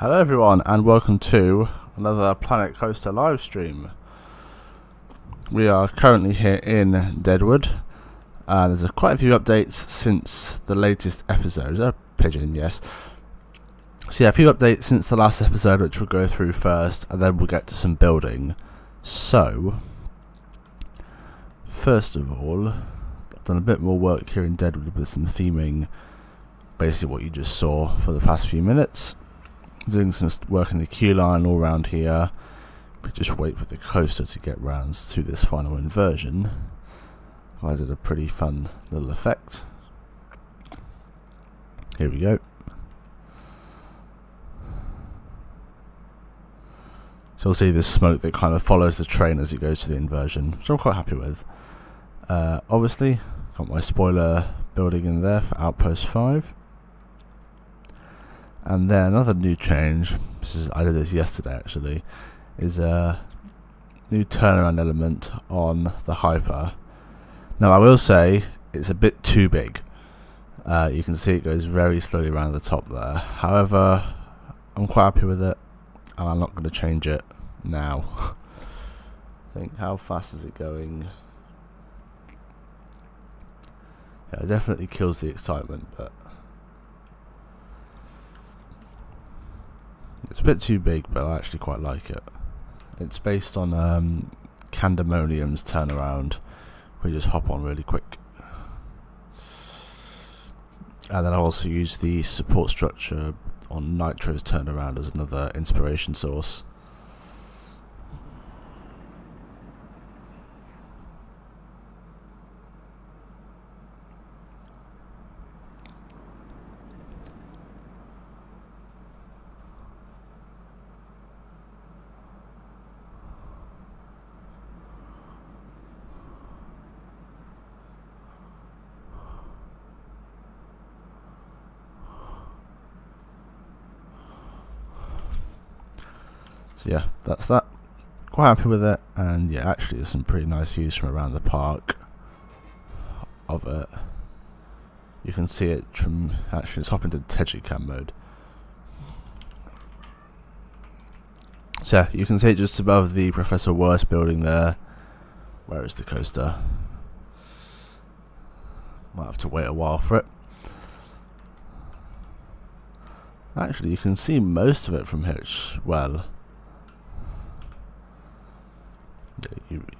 Hello everyone and welcome to another Planet Coaster live stream. We are currently here in Deadwood. There's quite a few updates since the latest episode. A pigeon, yes. So yeah, a few updates since the last episode, which we'll go through first, and then we'll get to some building. So, first of all, I've done a bit more work here in Deadwood with some theming, basically what you just saw for the past few minutes. Doing some work in the queue line all around here. We just wait for the coaster to get round to this final inversion. I did a pretty fun little effect. Here we go. So you'll see this smoke that kind of follows the train as it goes to the inversion, which I'm quite happy with. Obviously, got my spoiler building in there for Outpost 5. And then another new change, I did this yesterday actually, is a new turnaround element on the Hyper. Now I will say, it's a bit too big. You can see it goes very slowly around the top there. However, I'm quite happy with it, and I'm not going to change it now. I think, how fast is it going? Yeah, it definitely kills the excitement, but it's a bit too big, but I actually quite like it. It's based on Candemonium's turnaround. We just hop on really quick. And then I also use the support structure on Nitro's turnaround as another inspiration source. So yeah, that's that. Quite happy with it, and yeah, actually there's some pretty nice views from around the park of it. You can see it from, actually let's hop into Tejicam mode. So yeah, you can see it just above the Professor Worst building there. Where is the coaster? Might have to wait a while for it. Actually, you can see most of it from here, well.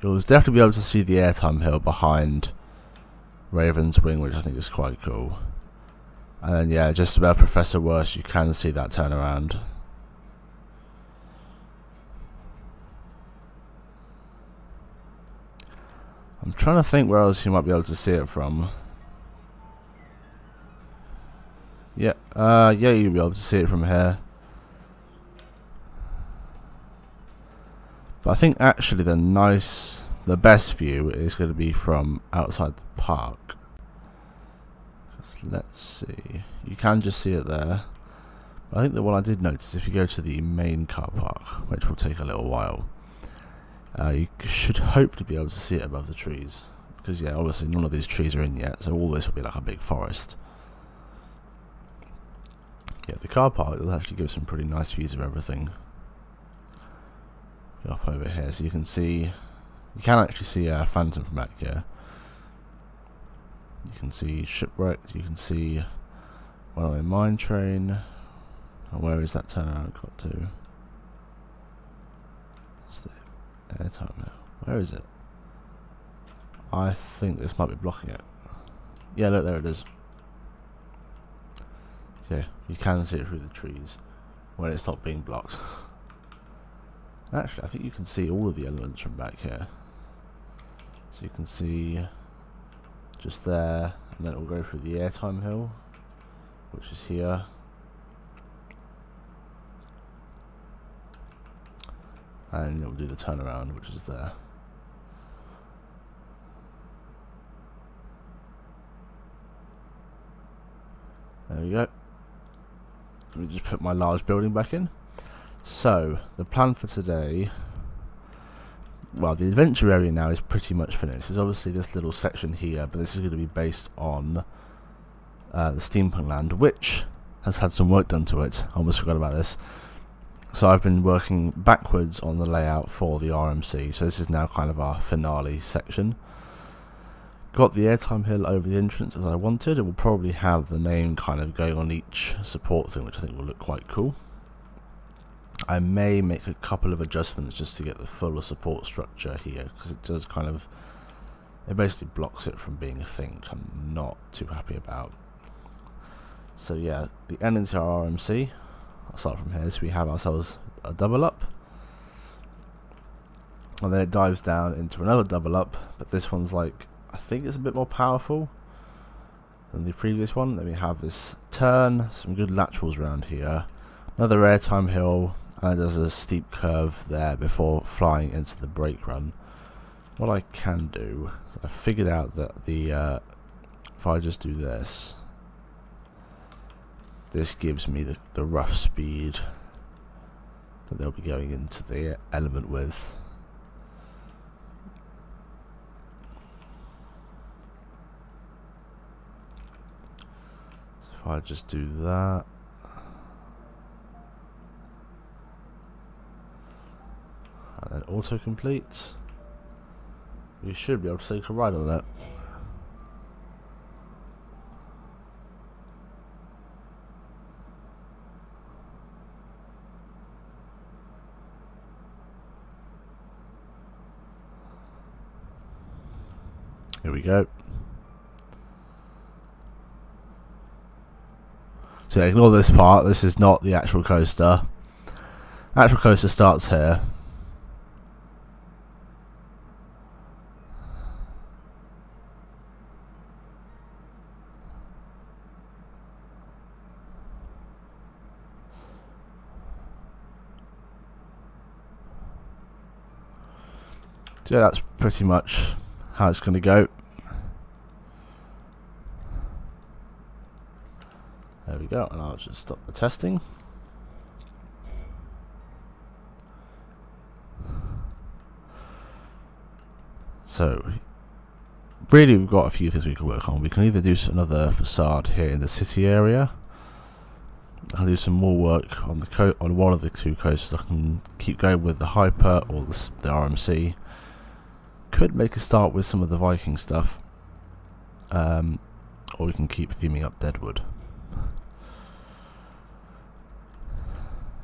You'll definitely be able to see the airtime hill behind Raven's Wing, which I think is quite cool. And then yeah, just above Professor Worst you can see that turnaround. I'm trying to think where else you might be able to see it from. Yeah, you'll be able to see it from here. But I think actually the best view is going to be from outside the park. Let's see, you can just see it there. But I think the one I did notice, if you go to the main car park, which will take a little while, you should hopefully be able to see it above the trees. Because yeah, obviously none of these trees are in yet, so all this will be like a big forest. Yeah, the car park does actually give some pretty nice views of everything. Up over here, so you can actually see Phantom from back here. You can see Shipwrecked, you can see Runaway Mine Train. And where is that turnaround got to? What's the airtime now? Where is it? I think this might be blocking it. Yeah, look, there it is. So yeah, you can see it through the trees when it's not being blocked. Actually, I think you can see all of the elements from back here. So you can see just there, and then it will go through the airtime hill, which is here. And it will do the turnaround, which is there. There we go. Let me just put my large building back in. So, the plan for today, well, the adventure area now is pretty much finished. There's obviously this little section here, but this is going to be based on the Steampunk Land, which has had some work done to it. I almost forgot about this. So I've been working backwards on the layout for the RMC, so this is now kind of our finale section. Got the airtime hill over the entrance as I wanted. It will probably have the name kind of going on each support thing, which I think will look quite cool. I may make a couple of adjustments just to get the fuller support structure here, because it does kind of, it basically blocks it from being a thing, which I'm not too happy about. So yeah, the end into our RMC, I'll start from here. So we have ourselves a double up, and then it dives down into another double up, but this one's like, I think it's a bit more powerful than the previous one. Then we have this turn, some good laterals around here, another airtime hill, and there's a steep curve there before flying into the brake run. What I can do is I figured out that the if I just do this, this gives me the rough speed that they'll be going into the element with. If I just do that, and then autocomplete, we should be able to take a ride on it. Here we go. So ignore this part, this is not the actual coaster. Actual coaster starts here. So yeah, that's pretty much how it's going to go. There we go, and I'll just stop the testing. So, really we've got a few things we can work on. We can either do another facade here in the city area. I'll do some more work on the on one of the two coasters. I can keep going with the Hyper or the RMC. Could make a start with some of the Viking stuff. Or we can keep theming up Deadwood.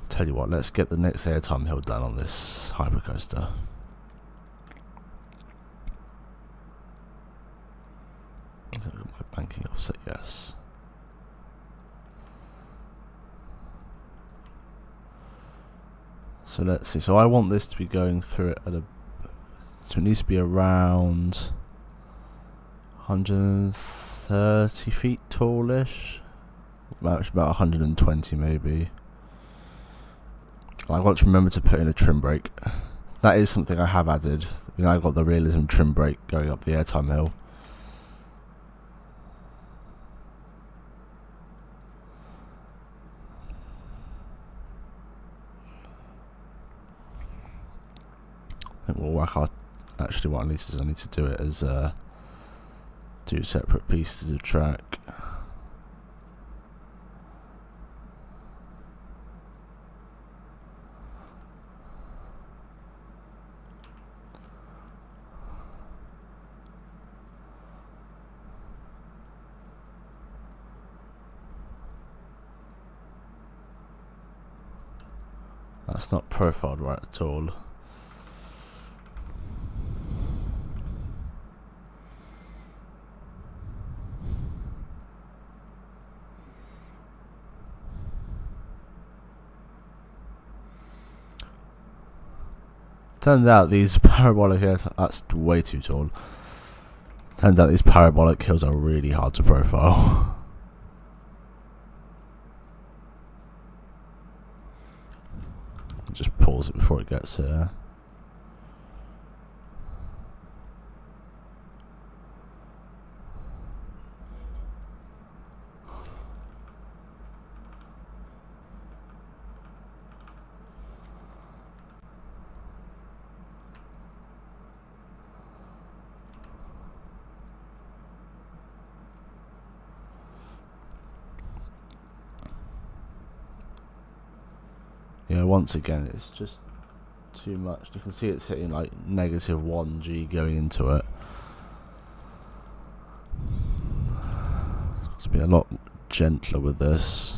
Tell you what, let's get the next airtime hill done on this hypercoaster. My banking offset, yes. So let's see. So I want this to be going through it at a. So it needs to be around 130 feet tallish. About 120 maybe. I've got to remember to put in a trim brake. That is something I have added. You know, I've got the realism trim brake going up the airtime hill. I think we'll work out. Actually, what I need to do is I need to do it as two separate pieces of track. That's not profiled right at all. Turns out these parabolic hills, that's way too tall. Turns out these parabolic hills are really hard to profile. Just pause it before it gets here. Yeah, once again, it's just too much. You can see it's hitting like negative 1G going into it. Let's be a lot gentler with this.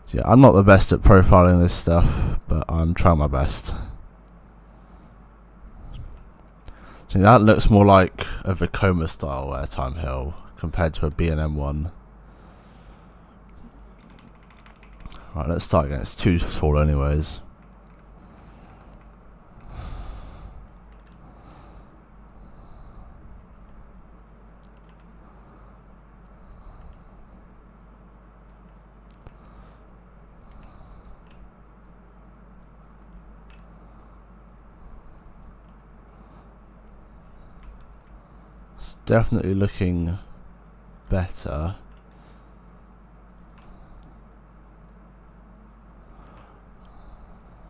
So yeah, I'm not the best at profiling this stuff, but I'm trying my best. So that looks more like a Vekoma style airtime hill compared to a B&M one. Right, let's start again. It's too tall anyways. It's definitely looking better.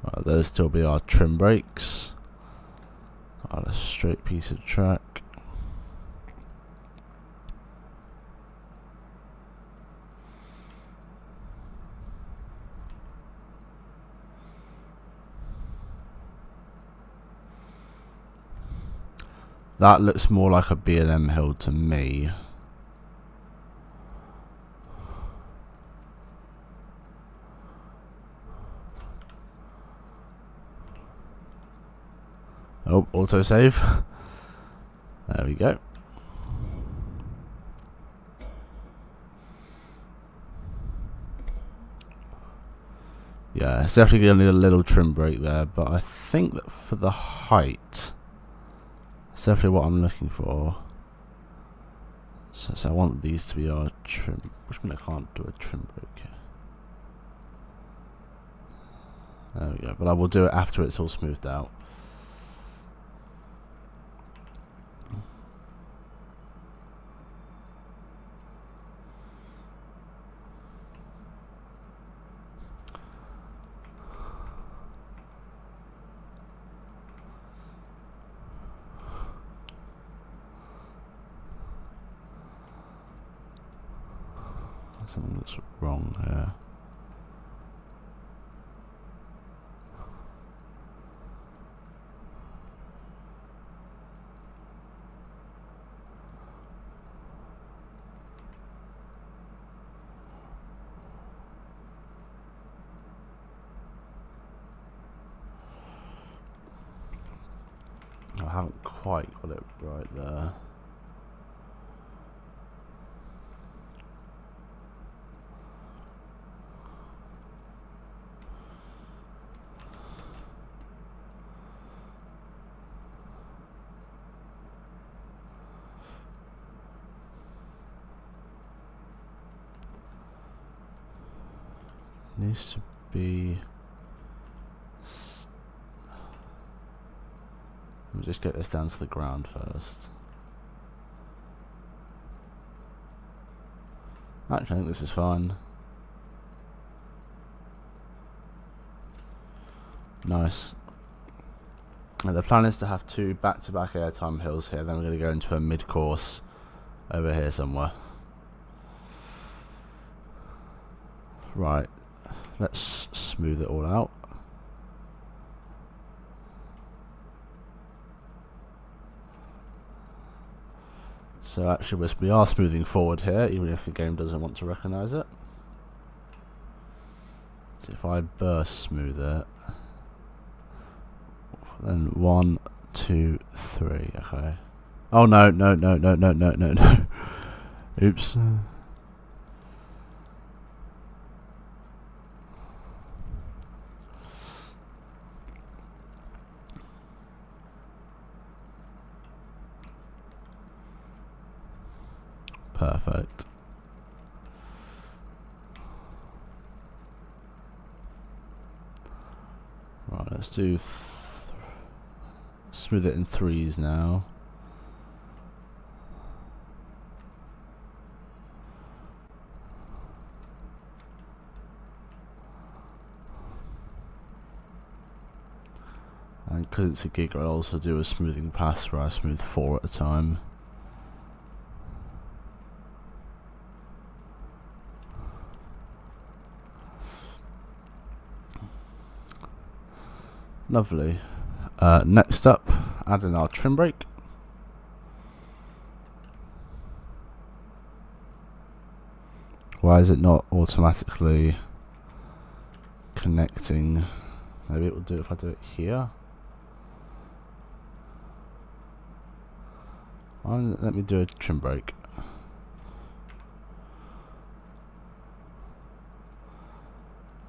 Right, there'll still be our trim brakes. A straight piece of track. That looks more like a B&M hill to me. Oh, autosave. There we go. Yeah, it's definitely going to need a little trim brake there, but I think that for the height, it's definitely what I'm looking for. So I want these to be our trim. Which means I can't do a trim brake here. There we go, but I will do it after it's all smoothed out. Something that's wrong here. I haven't quite got it right there. Needs to be. Let me just get this down to the ground first. Actually, I think this is fine. Nice. And the plan is to have two back-to-back airtime hills here. Then we're going to go into a mid-course over here somewhere. Right. Let's smooth it all out. So actually we are smoothing forward here, even if the game doesn't want to recognise it. So if I burst smooth it, then 1, 2, 3, okay. Oh no. Oops. Perfect. Right, let's do smooth it in 3s now. And because it's a gig, I'll also do a smoothing pass where I smooth 4 at a time. Lovely. Next up, add in our trim brake. Why is it not automatically connecting? Maybe it will do it if I do it here. Let me do a trim brake.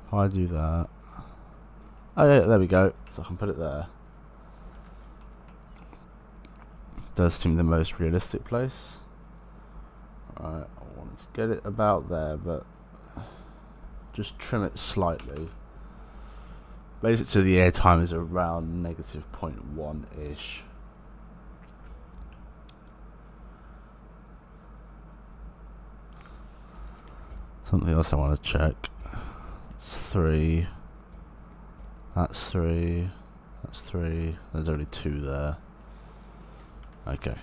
If I do that. Oh yeah, there we go. So I can put it there. Does seem the most realistic place. Alright, I want to get it about there, but just trim it slightly. Basically, so the air time is around negative 0.1-ish. Something else I want to check. It's 3. That's 3. That's 3. There's only 2 there. Okay.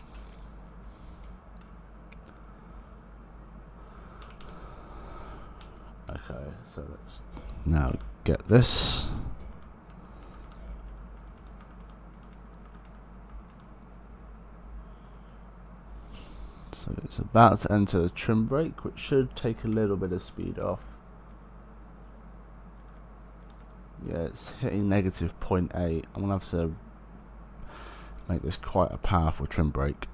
Okay, so let's now get this. So it's about to enter the trim brake, which should take a little bit of speed off. Yeah, it's hitting negative 0.8. I'm gonna have to make this quite a powerful trim brake.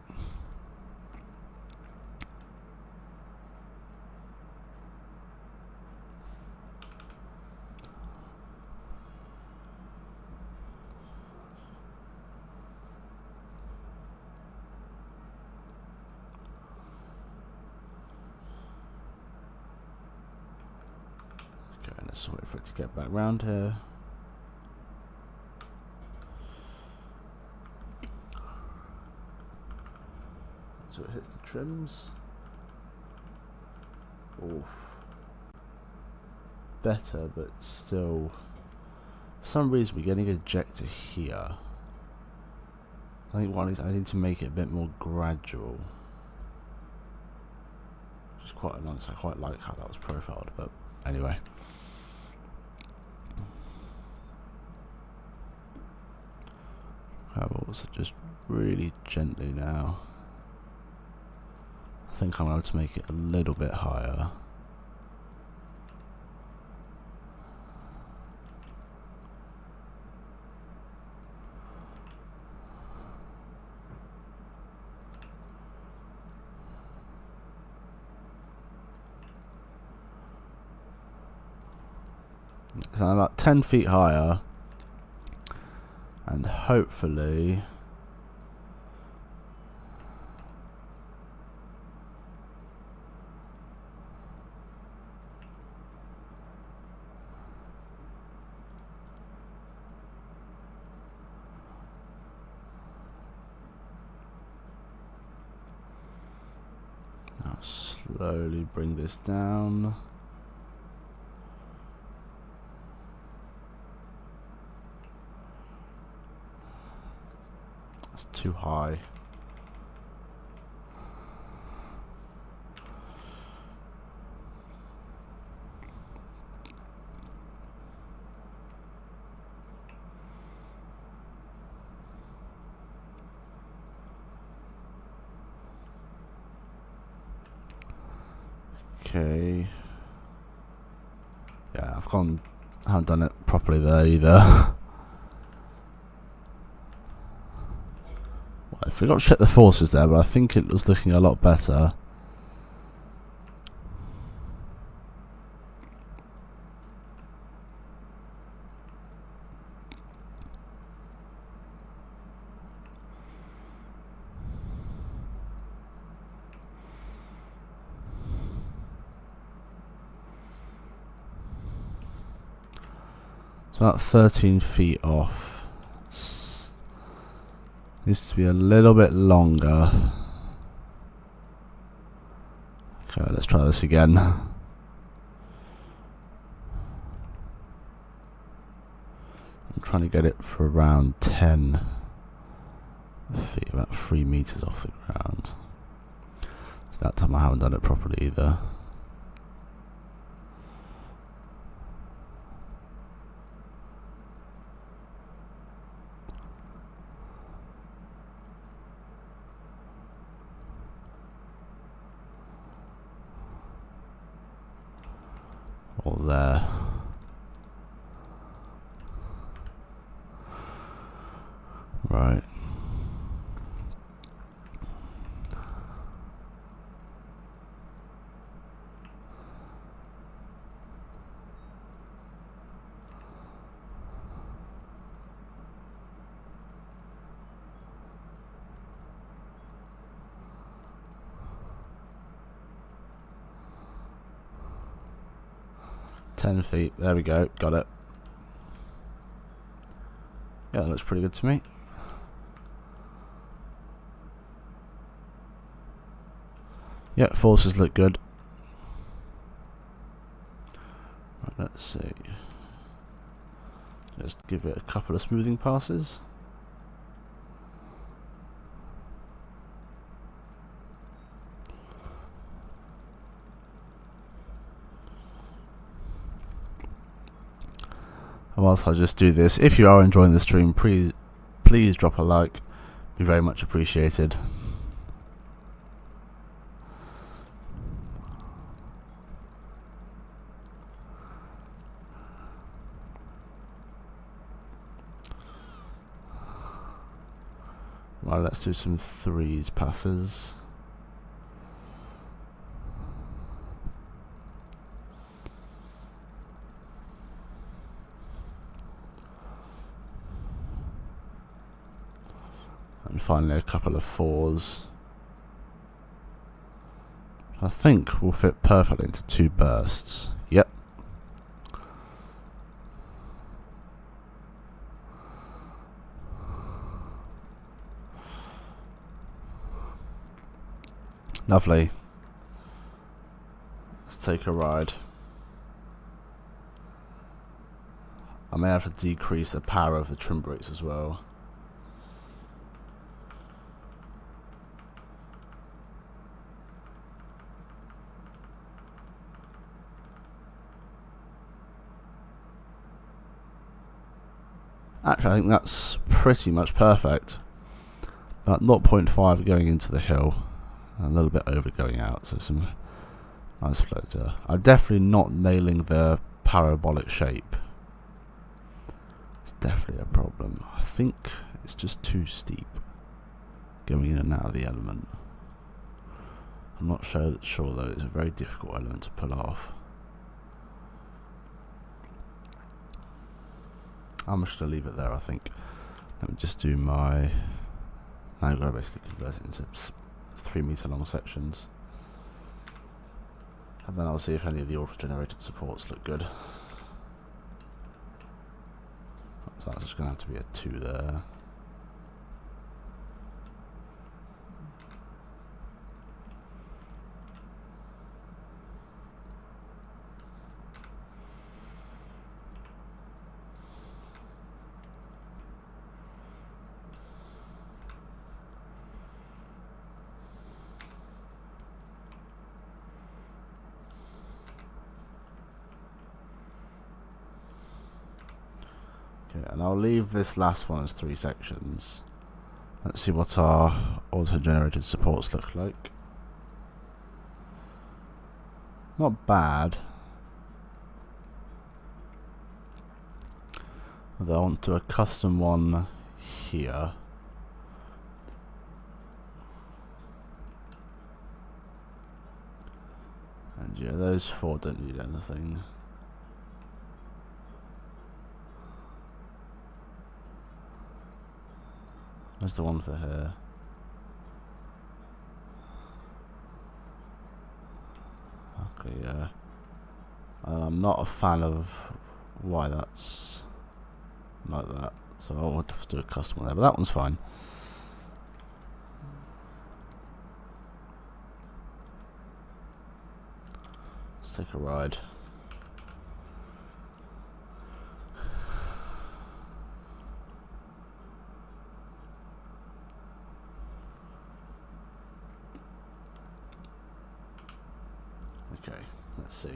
Okay, let's wait for it to get back round here. So it hits the trims. Oof. Better, but still, for some reason we're getting an ejector here. I think one is I need to make it a bit more gradual. Which is quite nice. I quite like how that was profiled, but anyway. I've also just really gently now. I think I'm going to make it a little bit higher. So I'm about 10 feet higher, and hopefully I'll slowly bring this down. It's too high. Okay. Yeah, I haven't done it properly there either. I forgot to check the forces there, but I think it was looking a lot better. It's about 13 feet off. Needs to be a little bit longer. Okay, let's try this again. I'm trying to get it for around 10 feet, about 3 meters off the ground. So that time I haven't done it properly either. All there. Right. Ten feet. There we go. Got it. Yeah, that looks pretty good to me. Yeah, forces look good. Right, let's see. Just give it a couple of smoothing passes. And whilst I just do this, if you are enjoying the stream, please drop a like. Be very much appreciated. Right, let's do some threes passes. And finally a couple of fours. I think will fit perfectly into 2 bursts. Yep. Lovely. Let's take a ride. I may have to decrease the power of the trim brakes as well. Actually, I think that's pretty much perfect. About 0.5 going into the hill. A little bit over going out, so some nice floater. I'm definitely not nailing the parabolic shape. It's definitely a problem. I think it's just too steep going in and out of the element. I'm not sure though, it's a very difficult element to pull off. I'm just going to leave it there, I think. Let me just do my... Now I've got to basically convert it into 3 meter long sections. And then I'll see if any of the auto-generated supports look good. So that's just going to have to be a 2 there. And I'll leave this last one as 3 sections. Let's see what our auto-generated supports look like. Not bad. Although I want to do a custom one here. And yeah, those 4 don't need anything. Where's the one for here? Okay, yeah. I'm not a fan of why that's like that, so I'll have to do a custom one there, but that one's fine. Let's take a ride. Okay, let's see.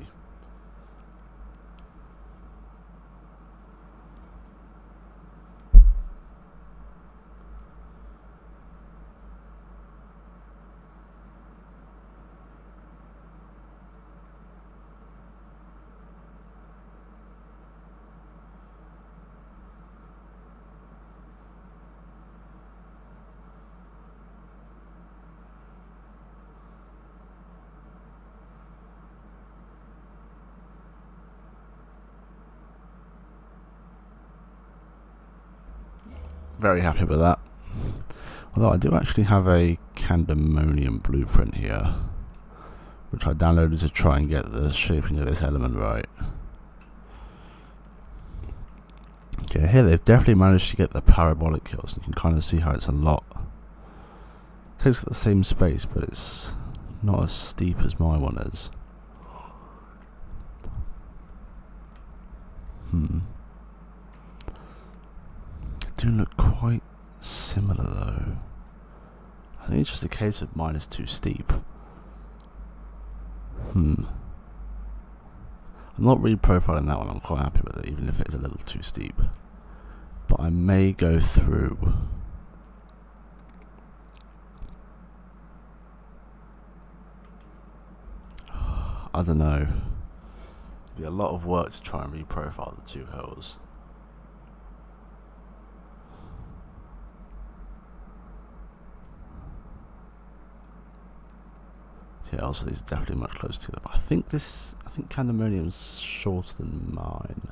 Very happy with that. Although I do actually have a Candemonium blueprint here, which I downloaded to try and get the shaping of this element right. Okay, here they've definitely managed to get the parabolic hills. You can kind of see how it's a lot. It takes up the same space, but it's not as steep as my one is. They do look quite similar though. I think it's just a case of mine is too steep. I'm not really profiling that one, I'm quite happy with it, even if it's a little too steep. But I may go through. I don't know. It'll be a lot of work to try and reprofile the two hills. Yeah, also these are definitely much closer together. But I think Candemonium's shorter than mine.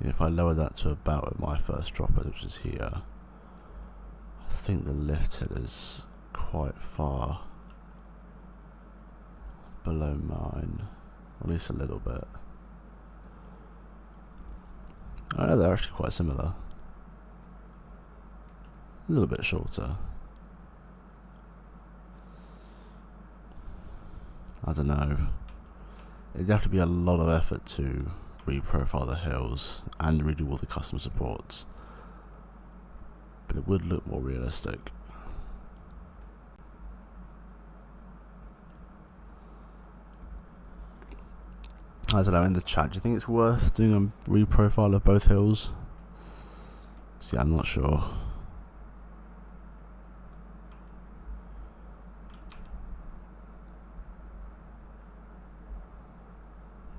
If I lower that to about my first dropper, which is here, I think the lift hill is quite far below mine, or at least a little bit. I know they're actually quite similar. A little bit shorter. I don't know. It'd have to be a lot of effort to reprofile the hills and redo all the custom supports, but it would look more realistic. I don't know, in the chat, do you think it's worth doing a reprofile of both hills? So yeah, I'm not sure.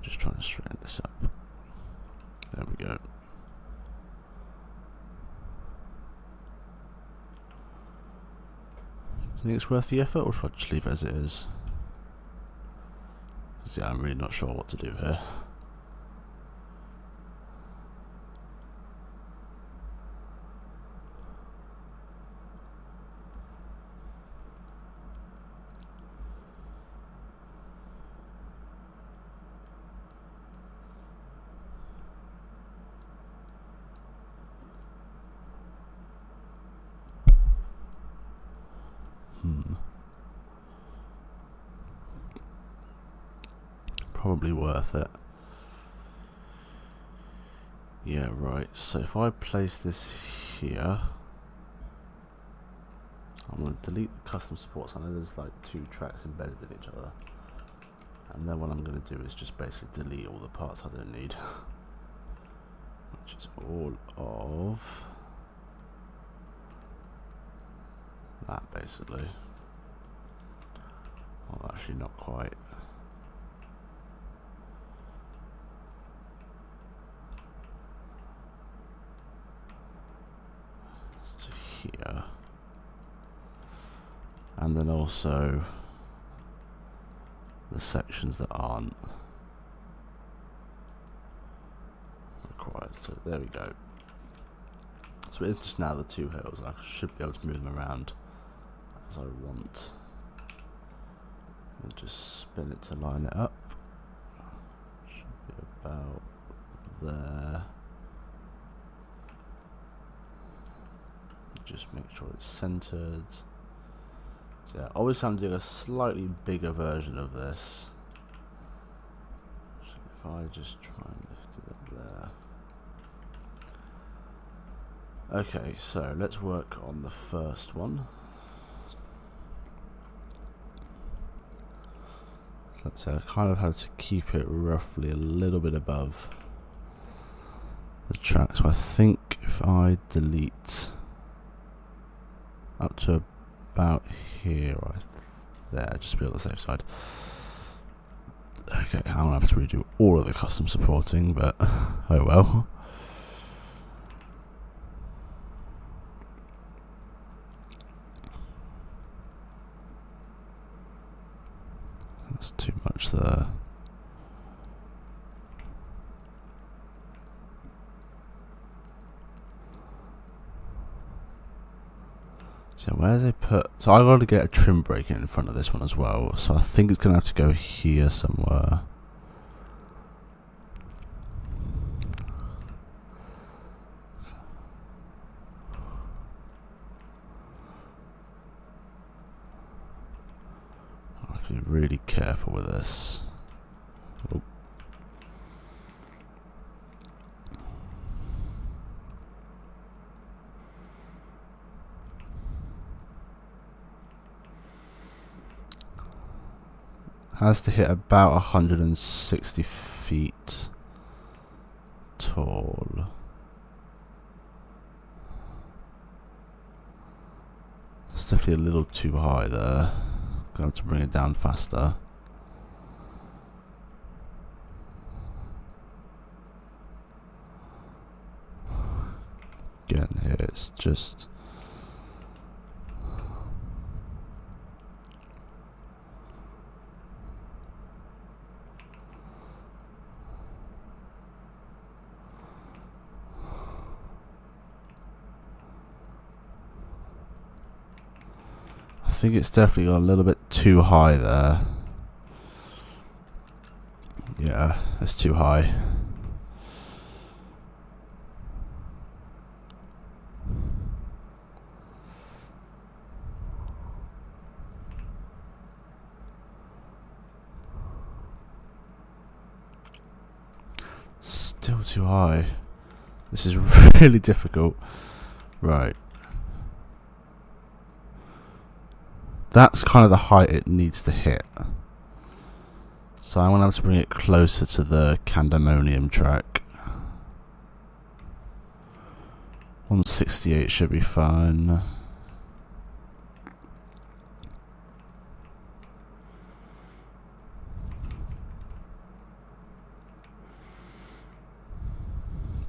Just trying to straighten this up. There we go. Do you think it's worth the effort, or should I just leave it as it is? Because yeah, I'm really not sure what to do here. Probably worth it. Yeah, right. So if I place this here, I'm going to delete the custom supports. I know there's like two tracks embedded in each other. And then what I'm going to do is just basically delete all the parts I don't need. Which is all of that, basically. Well, actually not quite. So here. And then also the sections that aren't required. So there we go. So it's just now the two hills, and I should be able to move them around as I want. I'll just spin it to line it up. Should be about there. Just make sure it's centered. So yeah, obviously I'm doing a slightly bigger version of this. So if I just try and lift it up there. Okay, so let's work on the first one. So I kind of have to keep it roughly a little bit above the track. So I think if I delete up to about here, right there, just to be on the safe side. Okay, I'm gonna have to redo all of the custom supporting, but oh well. That's too much there. So where do they put? So I've got to get a trim brake in front of this one as well. So I think it's gonna have to go here somewhere. I have to be really careful with this. Oh. Has to hit about 160 feet tall. It's definitely a little too high there. Gonna have to bring it down faster. Again, here it's just. I think it's definitely got a little bit too high there. Yeah, it's too high. Still too high. This is really difficult. Right. That's kind of the height it needs to hit. So I'm going to have to bring it closer to the Candemonium track. 168 should be fine.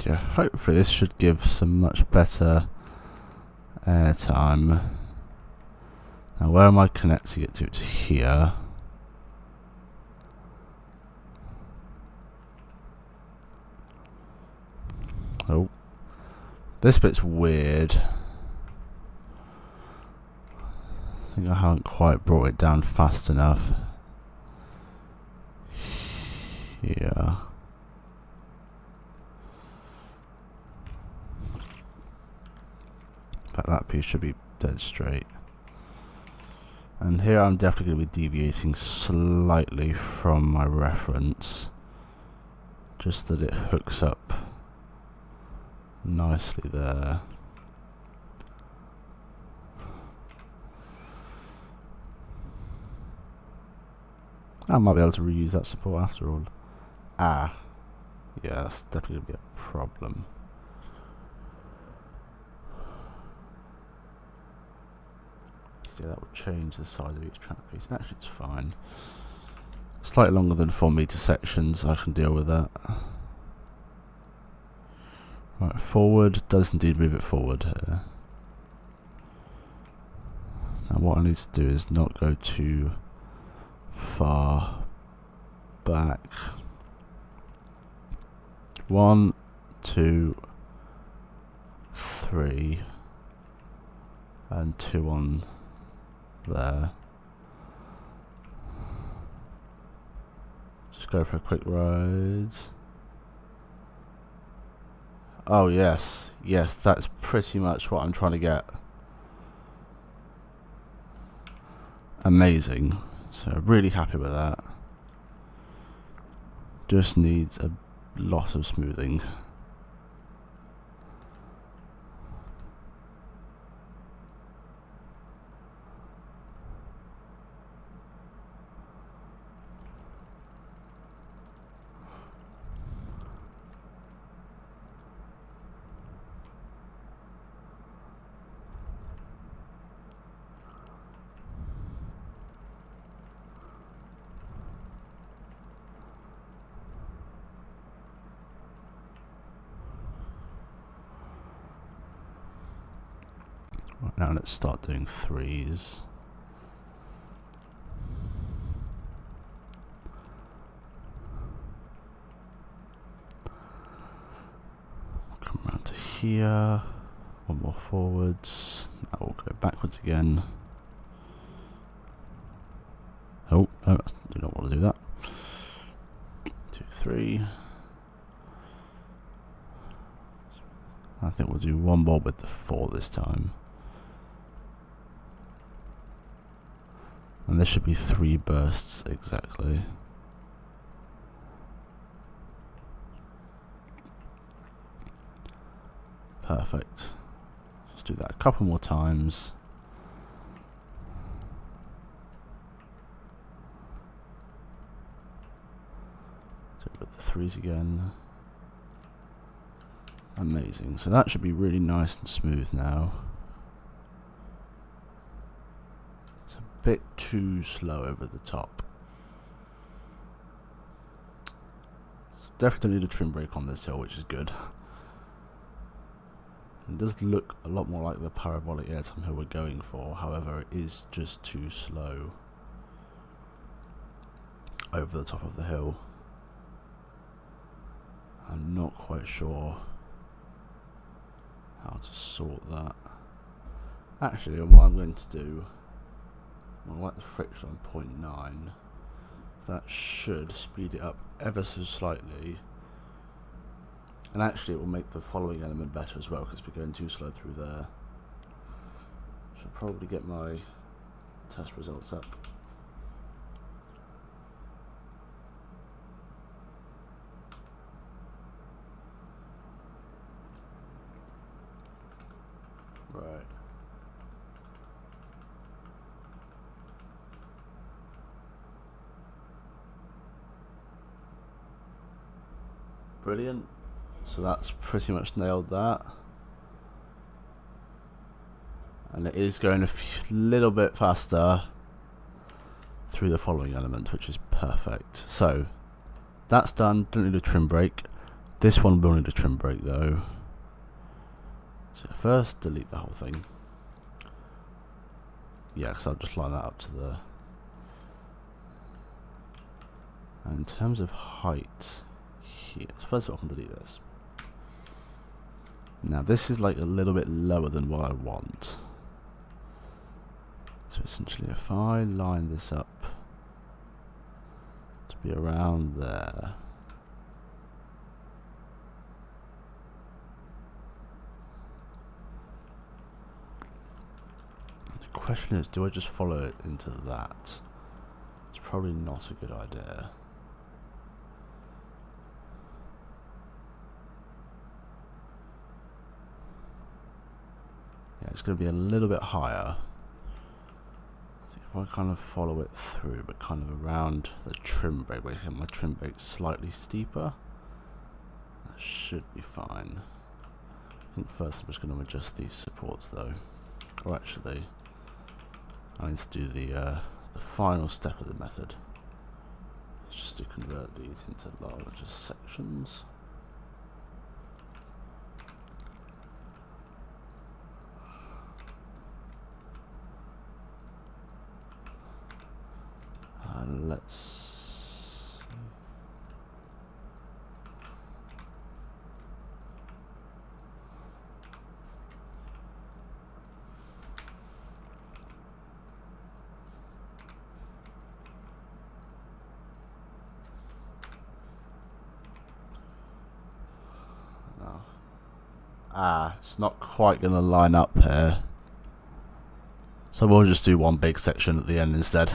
Yeah, hopefully this should give some much better air time. Now where am I connecting it to? To here. Oh. This bit's weird. I think I haven't quite brought it down fast enough. Here. But that piece should be dead straight. And here I'm definitely going to be deviating slightly from my reference. Just that it hooks up nicely there. I might be able to reuse that support after all. Ah. Yeah, that's definitely going to be a problem. Yeah, that would change the size of each track piece. Actually, it's fine. Slightly longer than 4 meter sections, I can deal with that. Right, forward does indeed move it forward here. Now, what I need to do is not go too far back. 1, 2, 3, and 2 on there. Just go for a quick ride. Oh yes, yes, that's pretty much what I'm trying to get. Amazing. So really happy with that. Just needs a lot of smoothing. let's start doing 3s. Come around to here. One more forwards. Now we'll go backwards again. Oh, no, do not want to do that. 2, 3. I think we'll do one more with the 4 this time. And there should be 3 bursts exactly. Perfect. Let's do that a couple more times. So with the 3s again. Amazing. So that should be really nice and smooth now. It's a bit too slow over the top. It's definitely need a trim brake on this hill, which is good. It does look a lot more like the parabolic airtime hill we're going for, however it is just too slow over the top of the hill. I'm not quite sure how to sort that. Actually, what I'm going to do, I like the friction on 0.9. That should speed it up ever so slightly. And actually it will make the following element better as well, because we're going too slow through there. Should probably get my test results up. Right. Brilliant. So that's pretty much nailed that. And it is going a little bit faster through the following element, which is perfect. So that's done. Don't need a trim brake. This one will need a trim brake though. So first delete the whole thing. Yeah, because I'll just line that up to the... And in terms of height, here. So first of all, I can delete this. Now this is like a little bit lower than what I want. So essentially if I line this up to be around there. The question is, do I just follow it into that? It's probably not a good idea. Yeah, it's going to be a little bit higher. If I kind of follow it through, but kind of around the trim brake, basically my trim brake slightly steeper, that should be fine. I think first I'm just going to adjust these supports though. Or actually, I need to do the final step of the method. It's just to convert these into larger sections. Let's see. No. It's not quite going to line up here. So we'll just do one big section at the end instead.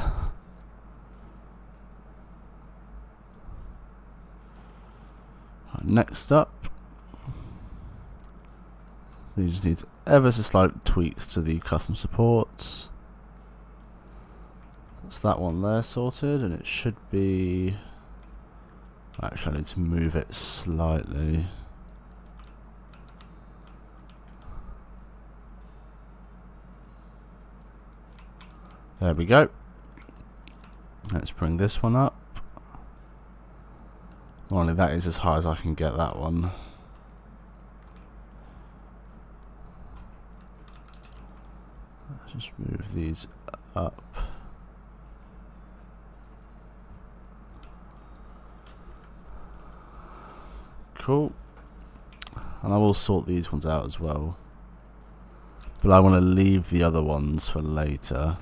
Next up, you just need ever so slight tweaks to the custom supports. That's that one there sorted, and it should be... Actually, I need to move it slightly. There we go. Let's bring this one up. Only that is as high as I can get that one. these up. Cool. And I will sort these ones out as well. But I want to leave the other ones for later.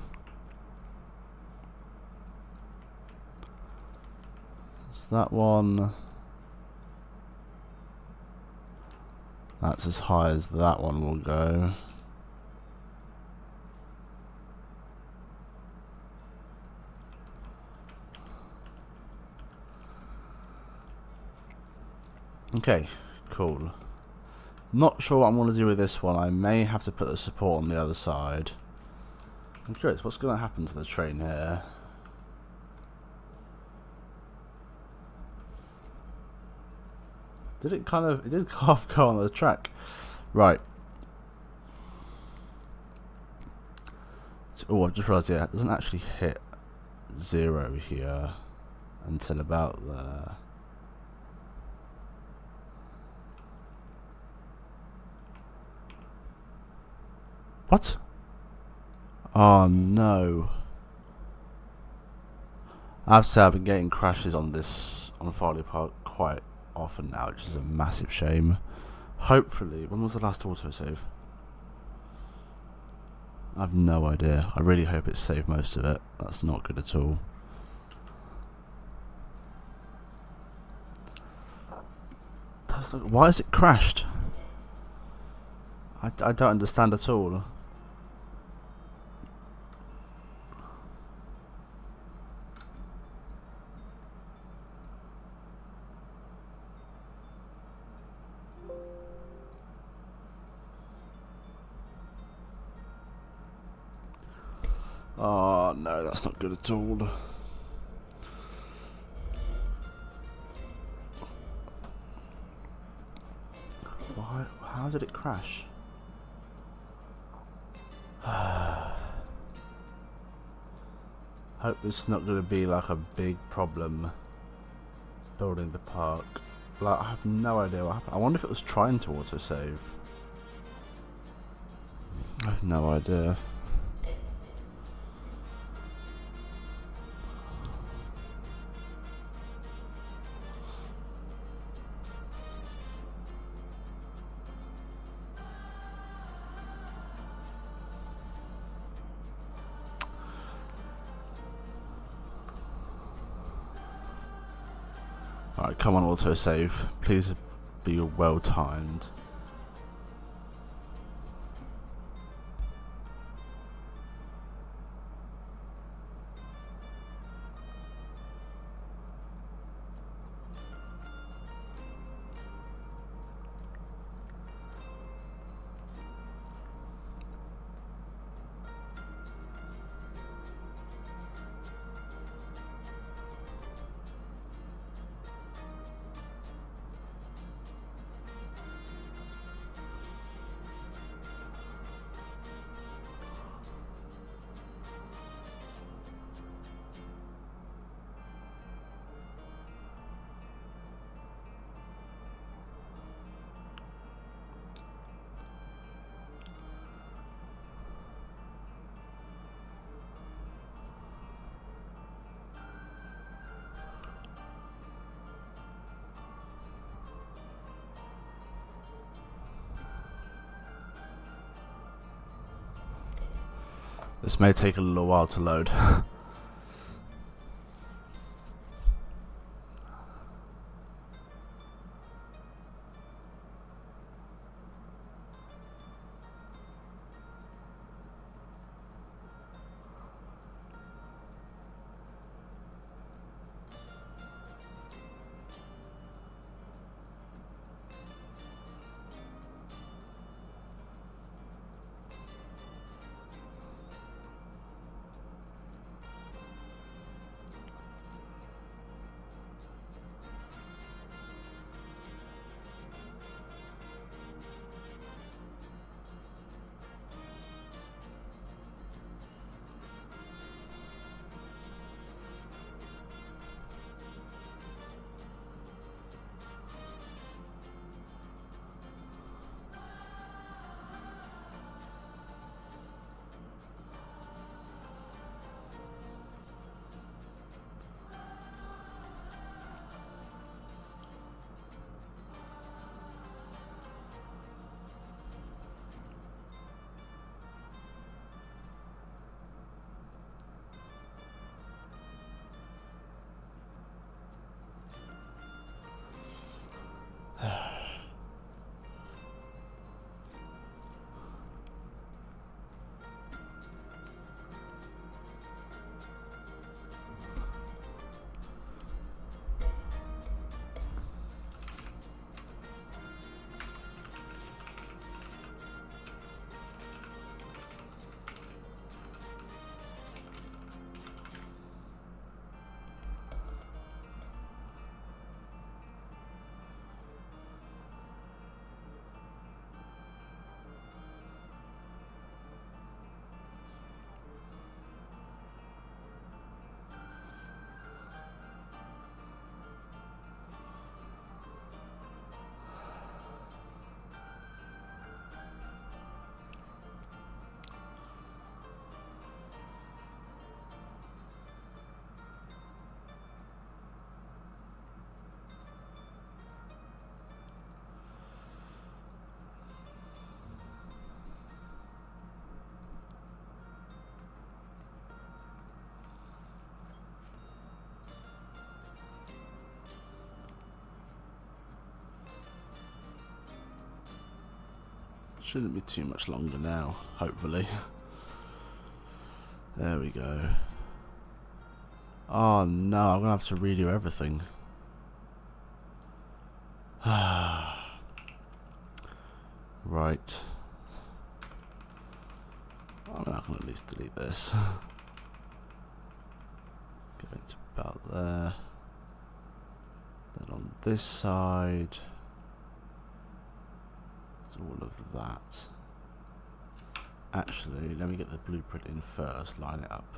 So that one, that's as high as that one will go. Okay, cool. Not sure what I'm going to do with this one. I may have to put the support on the other side. I'm curious, what's going to happen to the train here? Did it it did half go on the track. Right. So, oh, I've just realised, yeah, it doesn't actually hit 0 here until about there. What? Oh no. I have to say I've been getting crashes on Farley Park quite often now, which is a massive shame. Hopefully, when was the last autosave? I have no idea. I really hope it saved most of it. That's not good at all. Why has it crashed? I don't understand at all. Oh no, that's not good at all. Why? How did it crash? Hope it's not going to be like a big problem building the park. Like, I have no idea what happened. I wonder if it was trying to autosave. I have no idea. Alright, come on, autosave. Please be well timed. This may take a little while to load. Shouldn't be too much longer now, hopefully. There we go. Oh no, I'm gonna have to redo everything. Right. I mean, I can at least delete this. Go into about there. Then on this side, it's all of that. Actually, let me get the blueprint in first, line it up.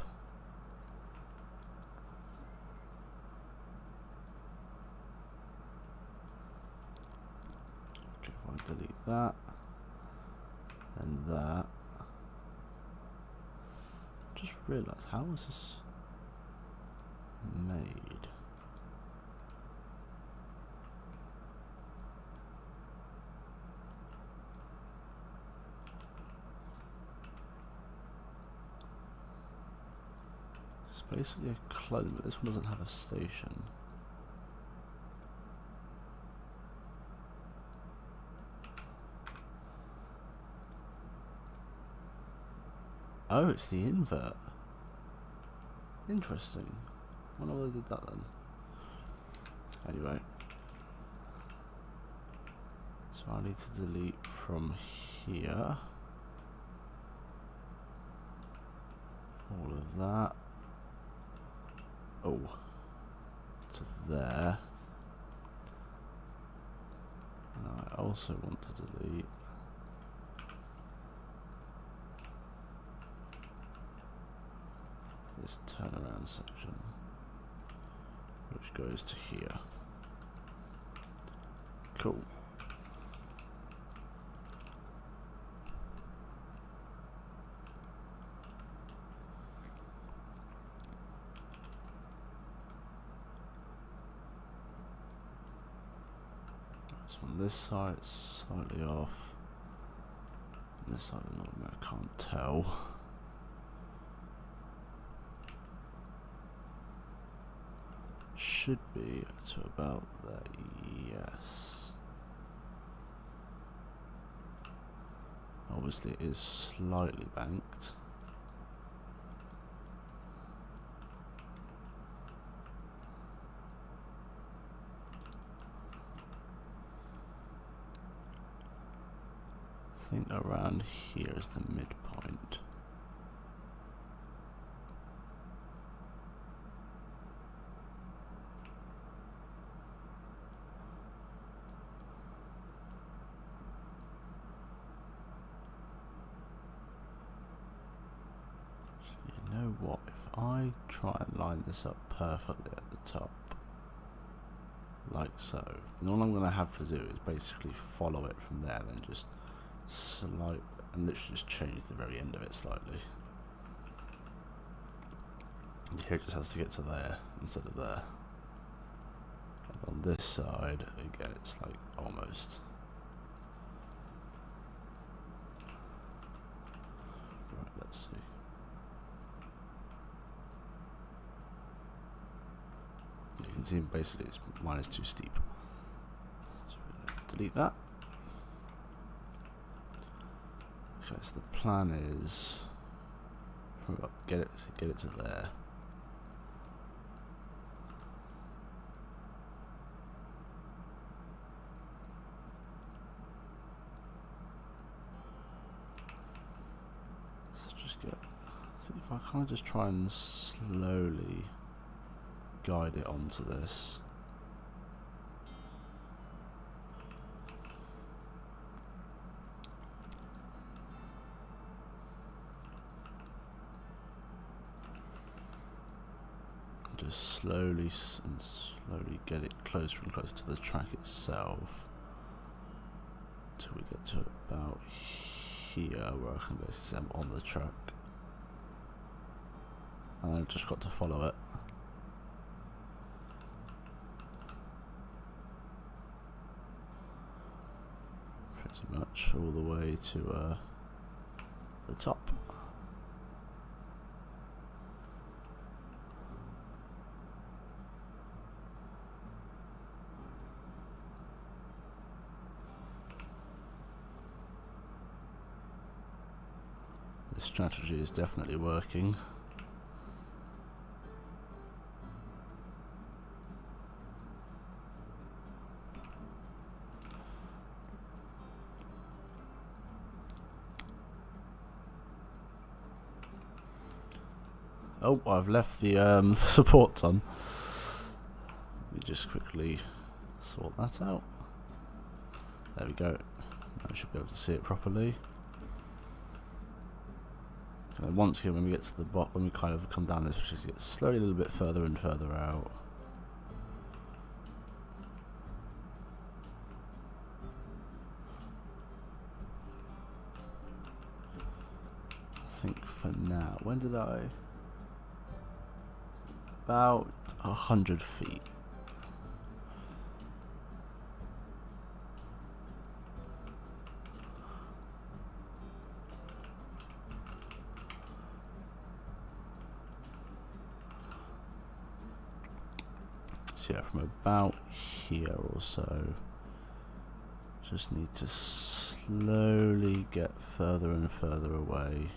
Okay, if I delete that, and that. Just realised, how was this made? It's basically a clone, but this one doesn't have a station. Oh, it's the invert. Interesting. I wonder why they did that then. Anyway. So I need to delete from here. All of that. Oh. To there. And I also want to delete this turnaround section, which goes to here. Cool. So on this side it's slightly off. On this side I can't tell. Should be to about there, yes. Obviously it is slightly banked. I think around here is the midpoint. You know what, if I try and line this up perfectly at the top, like so, and all I'm going to have to do is basically follow it from there, then just slight and literally just change the very end of it slightly. And here it just has to get to there instead of there. And on this side, again, it's like almost. Right, let's see. You can see basically mine is too steep. So we're going to delete that. Okay, so the plan is get it to there. So just get. I think if I kind of just try and slowly guide it onto this. Just slowly and slowly get it closer and closer to the track itself until we get to about here where I can basically say I'm on the track. And I've just got to follow it. Pretty much all the way to the top. This strategy is definitely working. Oh, I've left the supports on. Let me just quickly sort that out. There we go. Now we should be able to see it properly. And then once again, when we get to the bottom, when we kind of come down this, we just get slowly a little bit further and further out. I think for now, when did I? About 100 feet. So yeah, from about here or so, just need to slowly get further and further away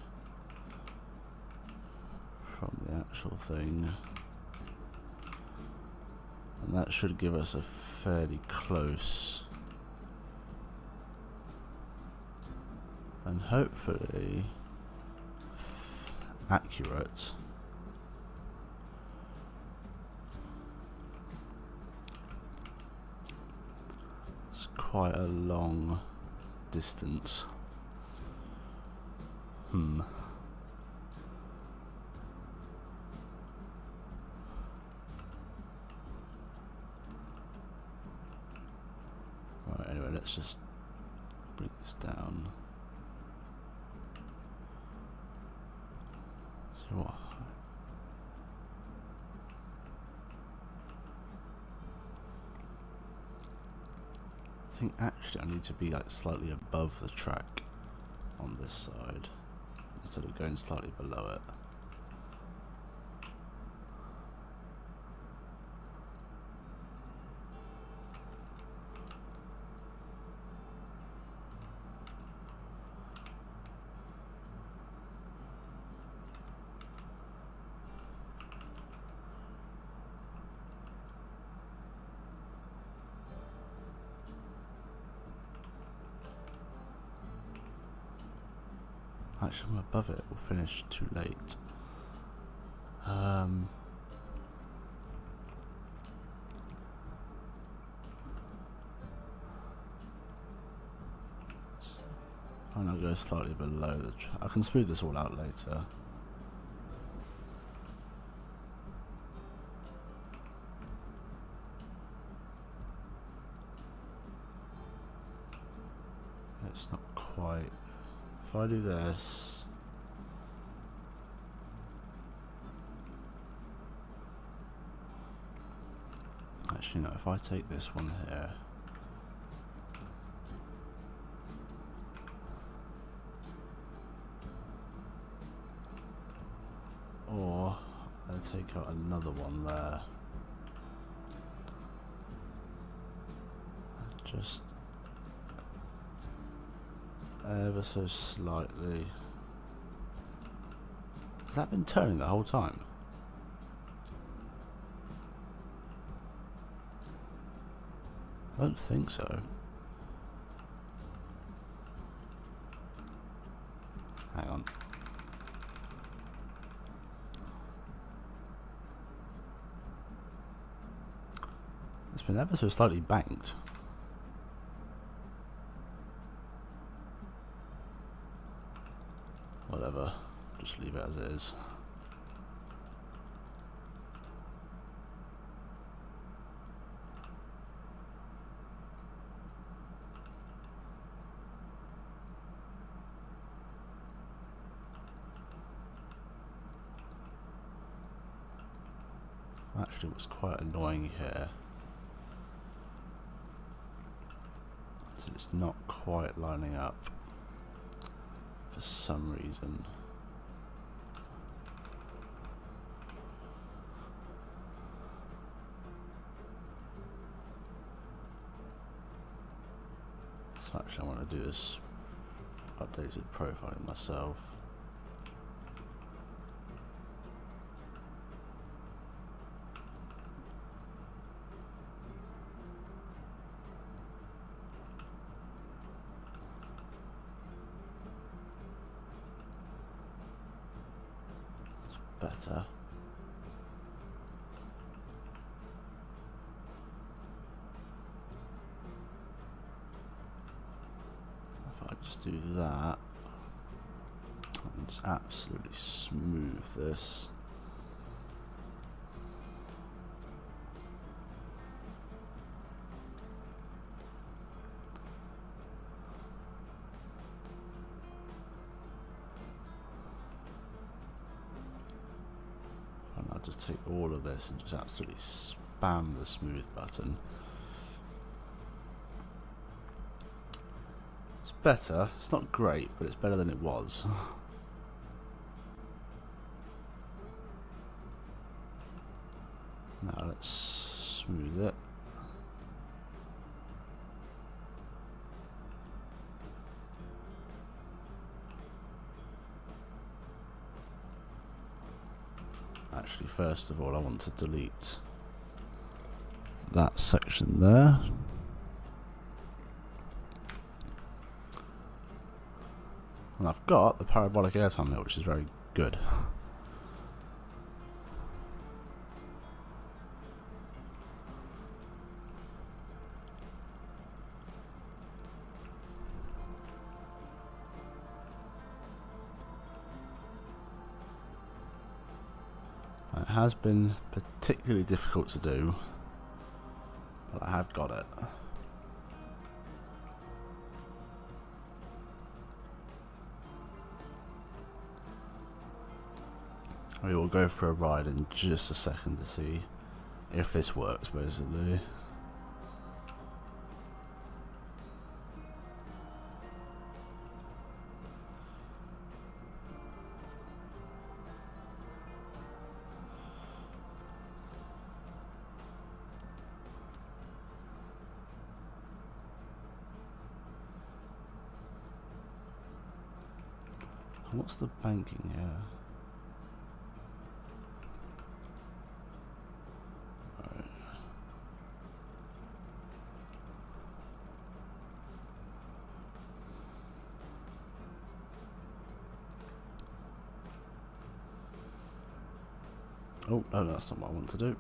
from the actual thing. And that should give us a fairly close and hopefully accurate it's quite a long distance. Right, anyway, let's just bring this down. So what? I think actually I need to be like slightly above the track on this side instead of going slightly below it. Actually, I'm above it. We'll finish too late. I'm gonna go slightly below the track. I can smooth this all out later. It's not quite. If I do this, actually no, if I take this one here, or I take out another one there, just ever so slightly. Has that been turning the whole time? I don't think so. Hang on. It's been ever so slightly banked. Whatever, just leave it as it is. Actually, what's quite annoying here is it's not quite lining up for some reason. So actually I want to do this updated profiling myself. better. If I just do that and just absolutely smooth this. And I'll just take all of this and just absolutely spam the smooth button. It's better. It's not great, but it's better than it was. Now let's smooth it. Actually, first of all, I want to delete that section there. And I've got the parabolic airtime now, which is very good. It has been particularly difficult to do, but I have got it. We will go for a ride in just a second to see if this works, basically. What's the banking here? Right. Oh, no, that's not what I want to do.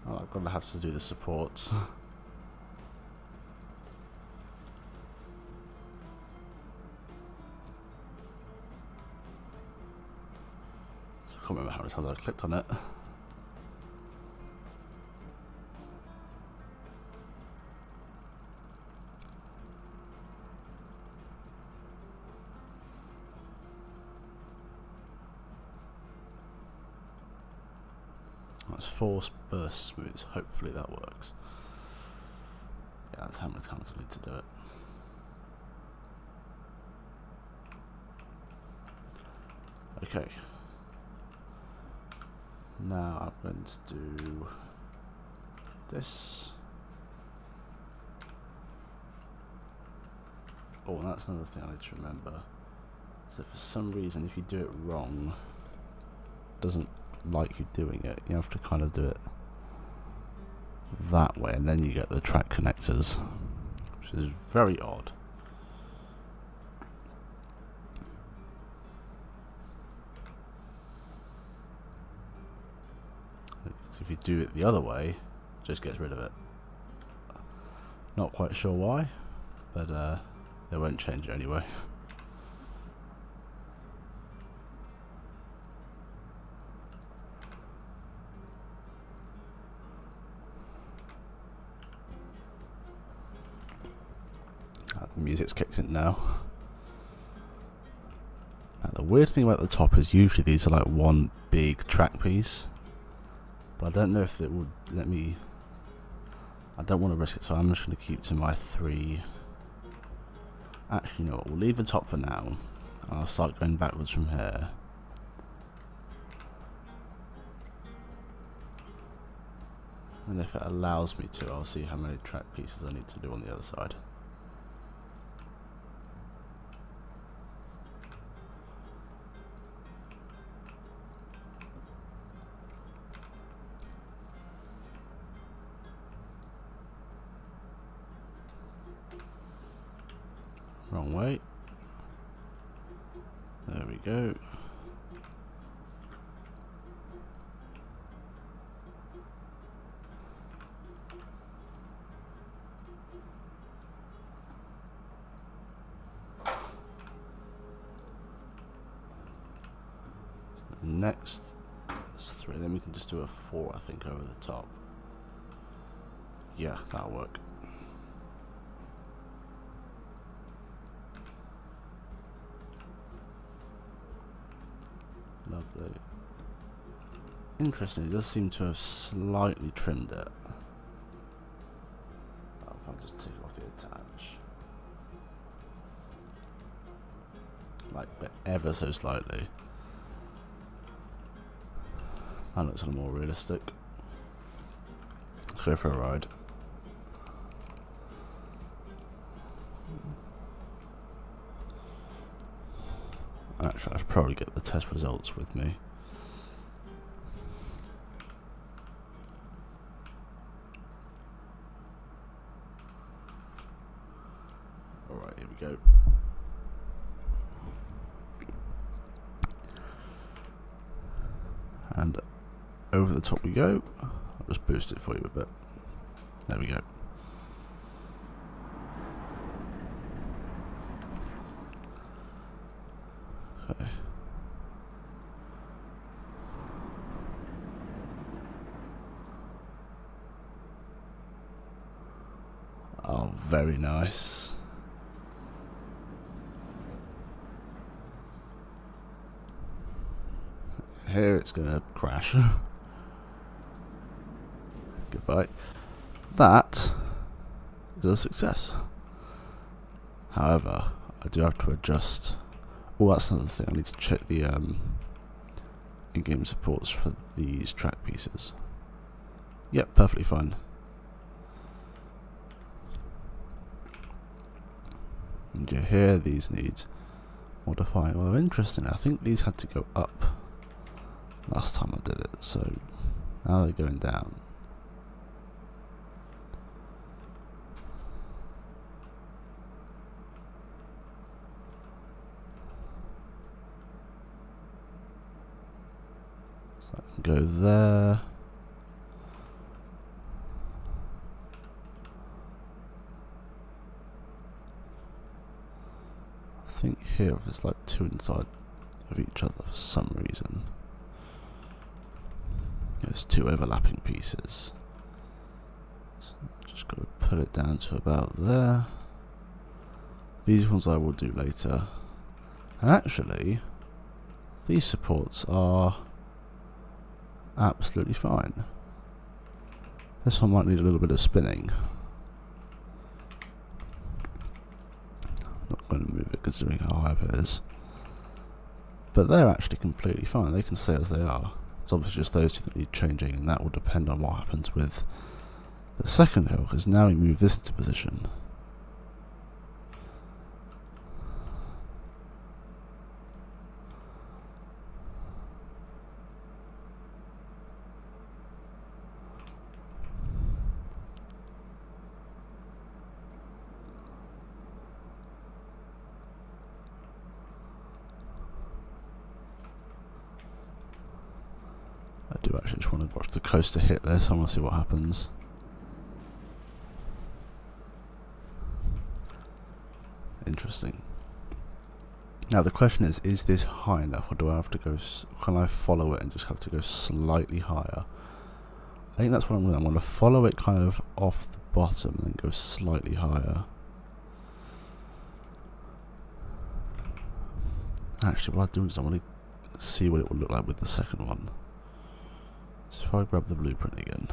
Oh, I'm gonna have to do the supports. I can't remember how many times I clicked on it. That's 4 burst smooths. Hopefully that works. Yeah, that's how many times I need to do it. Okay. Now I'm going to do this. Oh, and that's another thing I need to remember. So for some reason, if you do it wrong, it doesn't like you doing it. You have to kind of do it that way, and then you get the track connectors, which is very odd. So if you do it the other way, it just gets rid of it. Not quite sure why, but they won't change it anyway. The music's kicked in now. Now the weird thing about the top is usually these are like one big track piece, but I don't know if it would let me. I don't want to risk it, so I'm just going to keep to my 3. Actually, you know what, we'll leave the top for now. I'll start going backwards from here. And if it allows me to, I'll see how many track pieces I need to do on the other side. way. There we go. Next is 3, then we can just do a 4, I think, over the top. Yeah, that'll work. Lovely. Interesting, it does seem to have slightly trimmed it. Oh, if I just take off the attach. Like, but ever so slightly. That looks a little more realistic. Let's go for a ride. Actually, I should probably get the test results with me. Alright, here we go. And over the top we go. I'll just boost it for you a bit. There we go. Okay. Oh, very nice. Here it's gonna crash. Goodbye. That is a success. However, I do have to adjust. Oh, that's another thing. I need to check the in-game supports for these track pieces. Yep, perfectly fine. And you hear these need modifying. Well, interesting. I think these had to go up last time I did it, so now they're going down. So I can go there. I think here there's like 2 inside of each other for some reason. There's 2 overlapping pieces. So I've just got to put it down to about there. These ones I will do later. And actually, these supports are absolutely fine. This one might need a little bit of spinning. Not going to move it considering how high it is. But they're actually completely fine. They can stay as they are. It's obviously just those 2 that need changing, and that will depend on what happens with the second hill, because now we move this into position. I do actually just want to watch the coaster hit this. I want to see what happens. Interesting. Now the question is this high enough, or do I have to go? Can I follow it and just have to go slightly higher? I think that's what I'm going to. I'm going to follow it kind of off the bottom and then go slightly higher. Actually, what I do is I want to see what it will look like with the second one. So if I grab the blueprint again.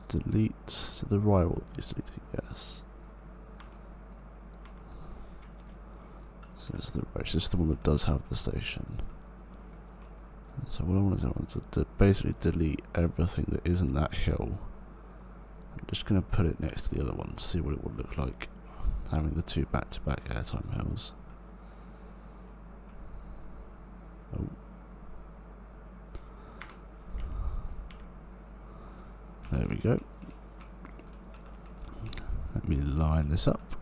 Delete, so the rival is deleted, yes. So it's the right, this is the one that does have the station. So what I want to do is basically delete everything that isn't that hill. I'm just going to put it next to the other one to see what it would look like, having the 2 back-to-back airtime hills. Oh. There we go. Let me line this up.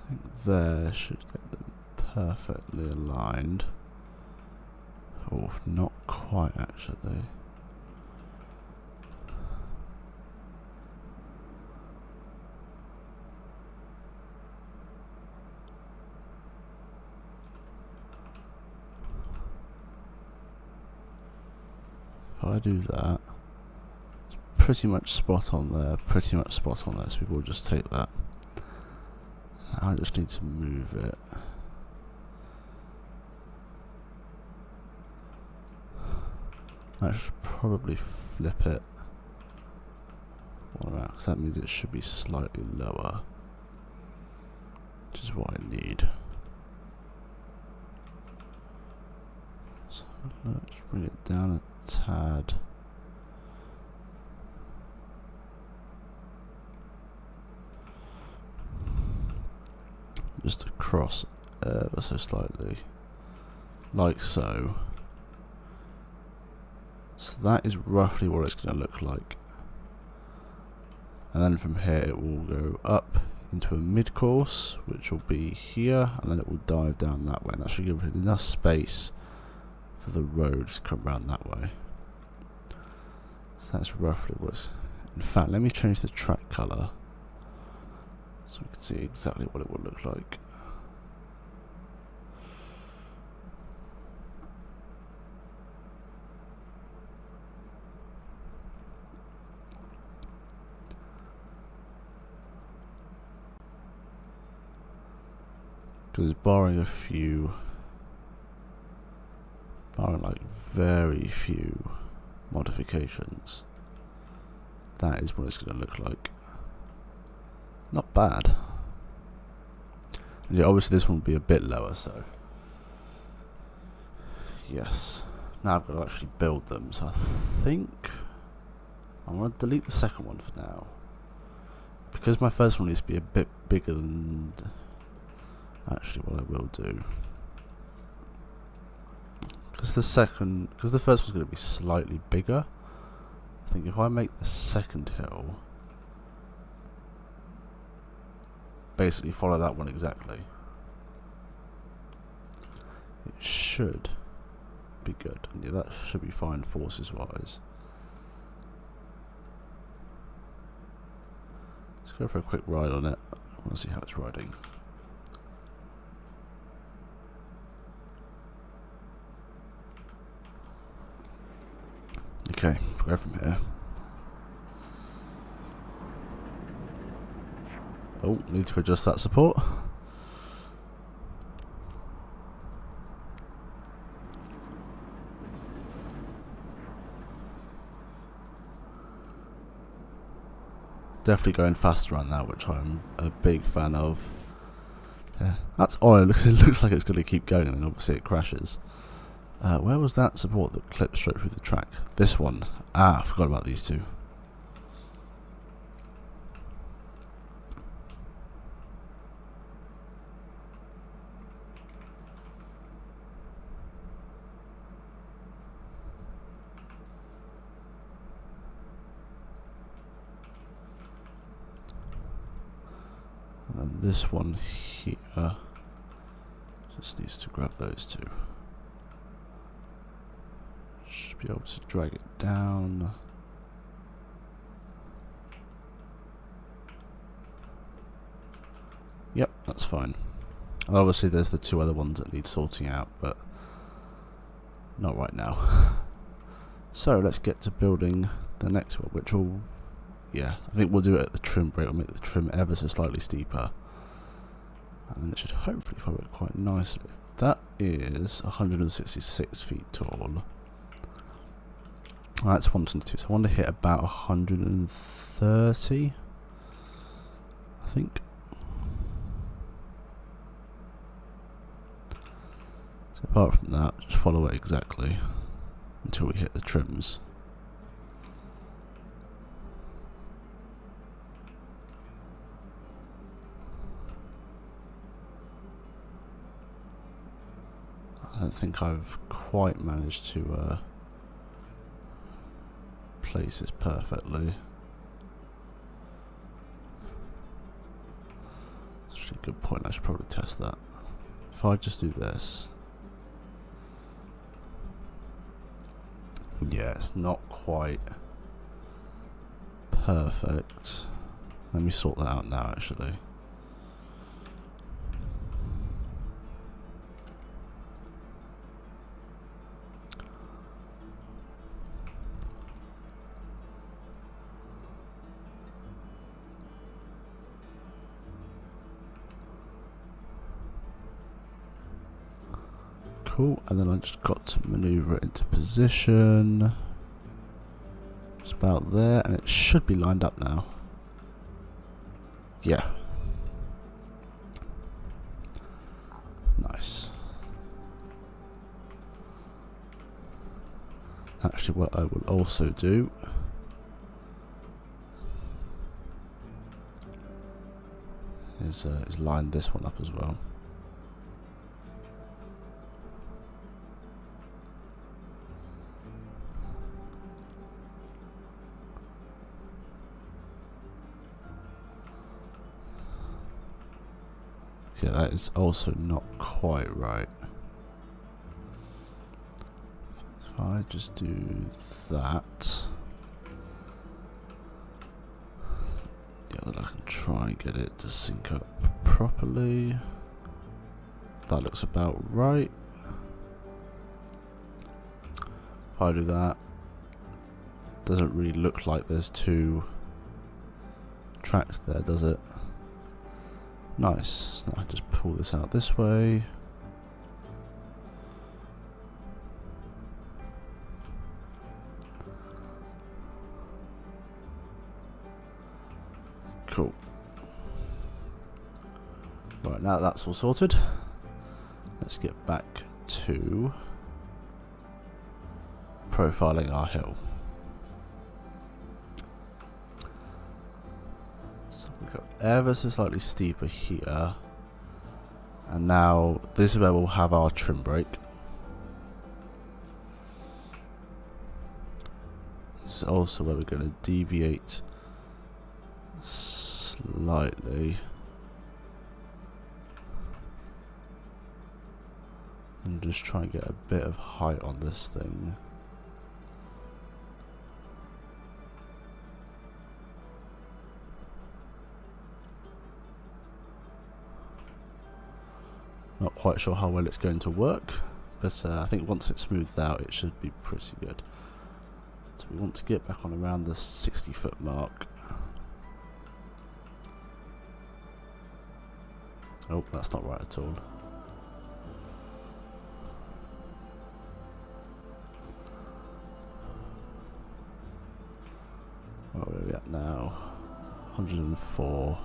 I think there should get them perfectly aligned. Oh, not quite actually. If I do that, it's pretty much spot on there, pretty much spot on there, so we will just take that. I just need to move it. I should probably flip it all around, because that means it should be slightly lower, which is what I need. So let's bring it down a tad. Just across ever so slightly, like so. So that is roughly what it's going to look like. And then from here it will go up into a mid-course, which will be here, and then it will dive down that way. And that should give it enough space for the road to come around that way. So that's roughly what it's... In fact, let me change the track colour so we can see exactly what it will look like. Because barring like very few modifications, that is what it's going to look like. Not bad. Yeah, obviously this one will be a bit lower, so yes. Now I've got to actually build them, so I think I'm going to delete the second one for now, because my first one needs to be a bit bigger than... Actually, what I will do, because the first one's going to be slightly bigger, I think if I make the second hill basically follow that one exactly, it should be good. And yeah, that should be fine forces wise. Let's go for a quick ride on it. I want to see how it's riding. Okay, go from here. Oh, need to adjust that support. Definitely going faster on that, which I'm a big fan of. Yeah, that's odd. It looks like it's going to keep going, and then obviously it crashes. Where was that support that clipped straight through the track? This one. Ah, I forgot about these two. And then this one here just needs to grab those two. Should be able to drag it down. Yep, that's fine. And obviously there's the two other ones that need sorting out, but not right now. So let's get to building the next one, which will, yeah, I think we'll do it at the trim break. We'll make the trim ever so slightly steeper, and then it should hopefully follow it quite nicely. That is 166 feet tall. That's 122, so I want to hit about 130, I think. So apart from that, just follow it exactly until we hit the trims. I don't think I've quite managed to place this perfectly. That's actually a good point. I should probably test that. If I just do this, yeah, it's not quite perfect. Let me sort that out now, actually. Cool, and then I just got to maneuver it into position. It's about there, and it should be lined up now. Yeah. Nice. Actually, what I will also do is line this one up as well. Yeah, that is also not quite right. If I just do that, yeah, then I can try and get it to sync up properly. That looks about right. If I do that, doesn't really look like there's two tracks there, does it? Nice. Now I just pull this out this way. Cool. Right, now that's all sorted, let's get back to profiling our hill. So we go ever so slightly steeper here, and now this is where we'll have our trim brake. This is also where we're going to deviate slightly and just try and get a bit of height on this thing. Not quite sure how well it's going to work, but I think once it's smoothed out it should be pretty good. So we want to get back on around the 60-foot mark. Oh, that's not right at all. Where are we at now? 104.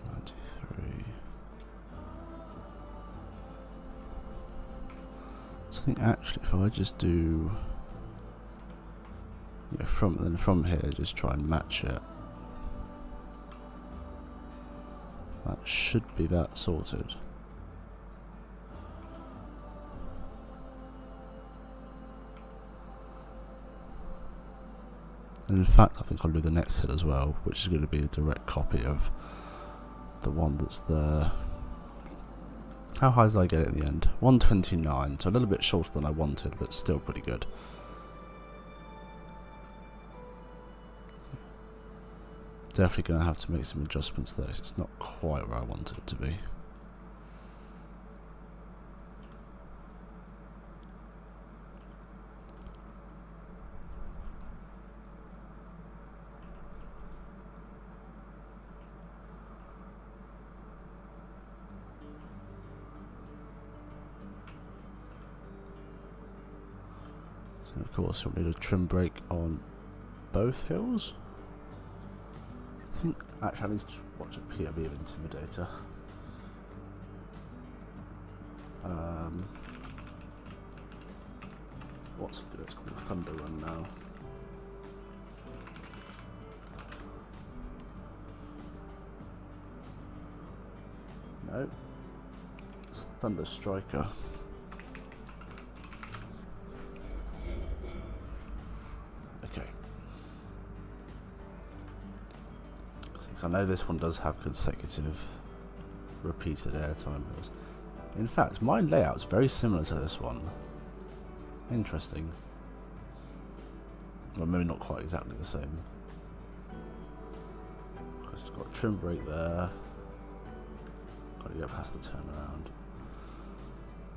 93. So I think actually if I just do, yeah, from here just try and match it. That should be that sorted. And in fact I think I'll do the next hill as well, which is going to be a direct copy of the one that's there. How high did I get it in the end? 129, so a little bit shorter than I wanted, but still pretty good. Definitely going to have to make some adjustments there, 'cause it's not quite where I wanted it to be. So of course we'll need a trim brake on both hills. I think actually I need to watch a POV of Intimidator. What's it? It's called Thunder Run now. No. Thunder Striker. Okay. So I know this one does have consecutive repeated airtime bills. In fact, my layout's very similar to this one. Interesting. Well, maybe not quite exactly the same. It's got a trim brake there. Got to go past the turnaround.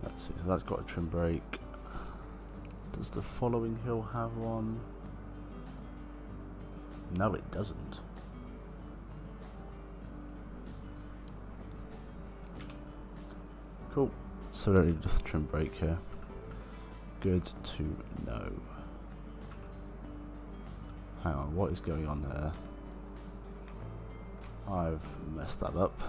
Let's see, so that's got a trim brake. Does the following hill have one? No, it doesn't. Cool. So we don't need the trim brake here. Good to know. Hang on, what is going on there? I've messed that up.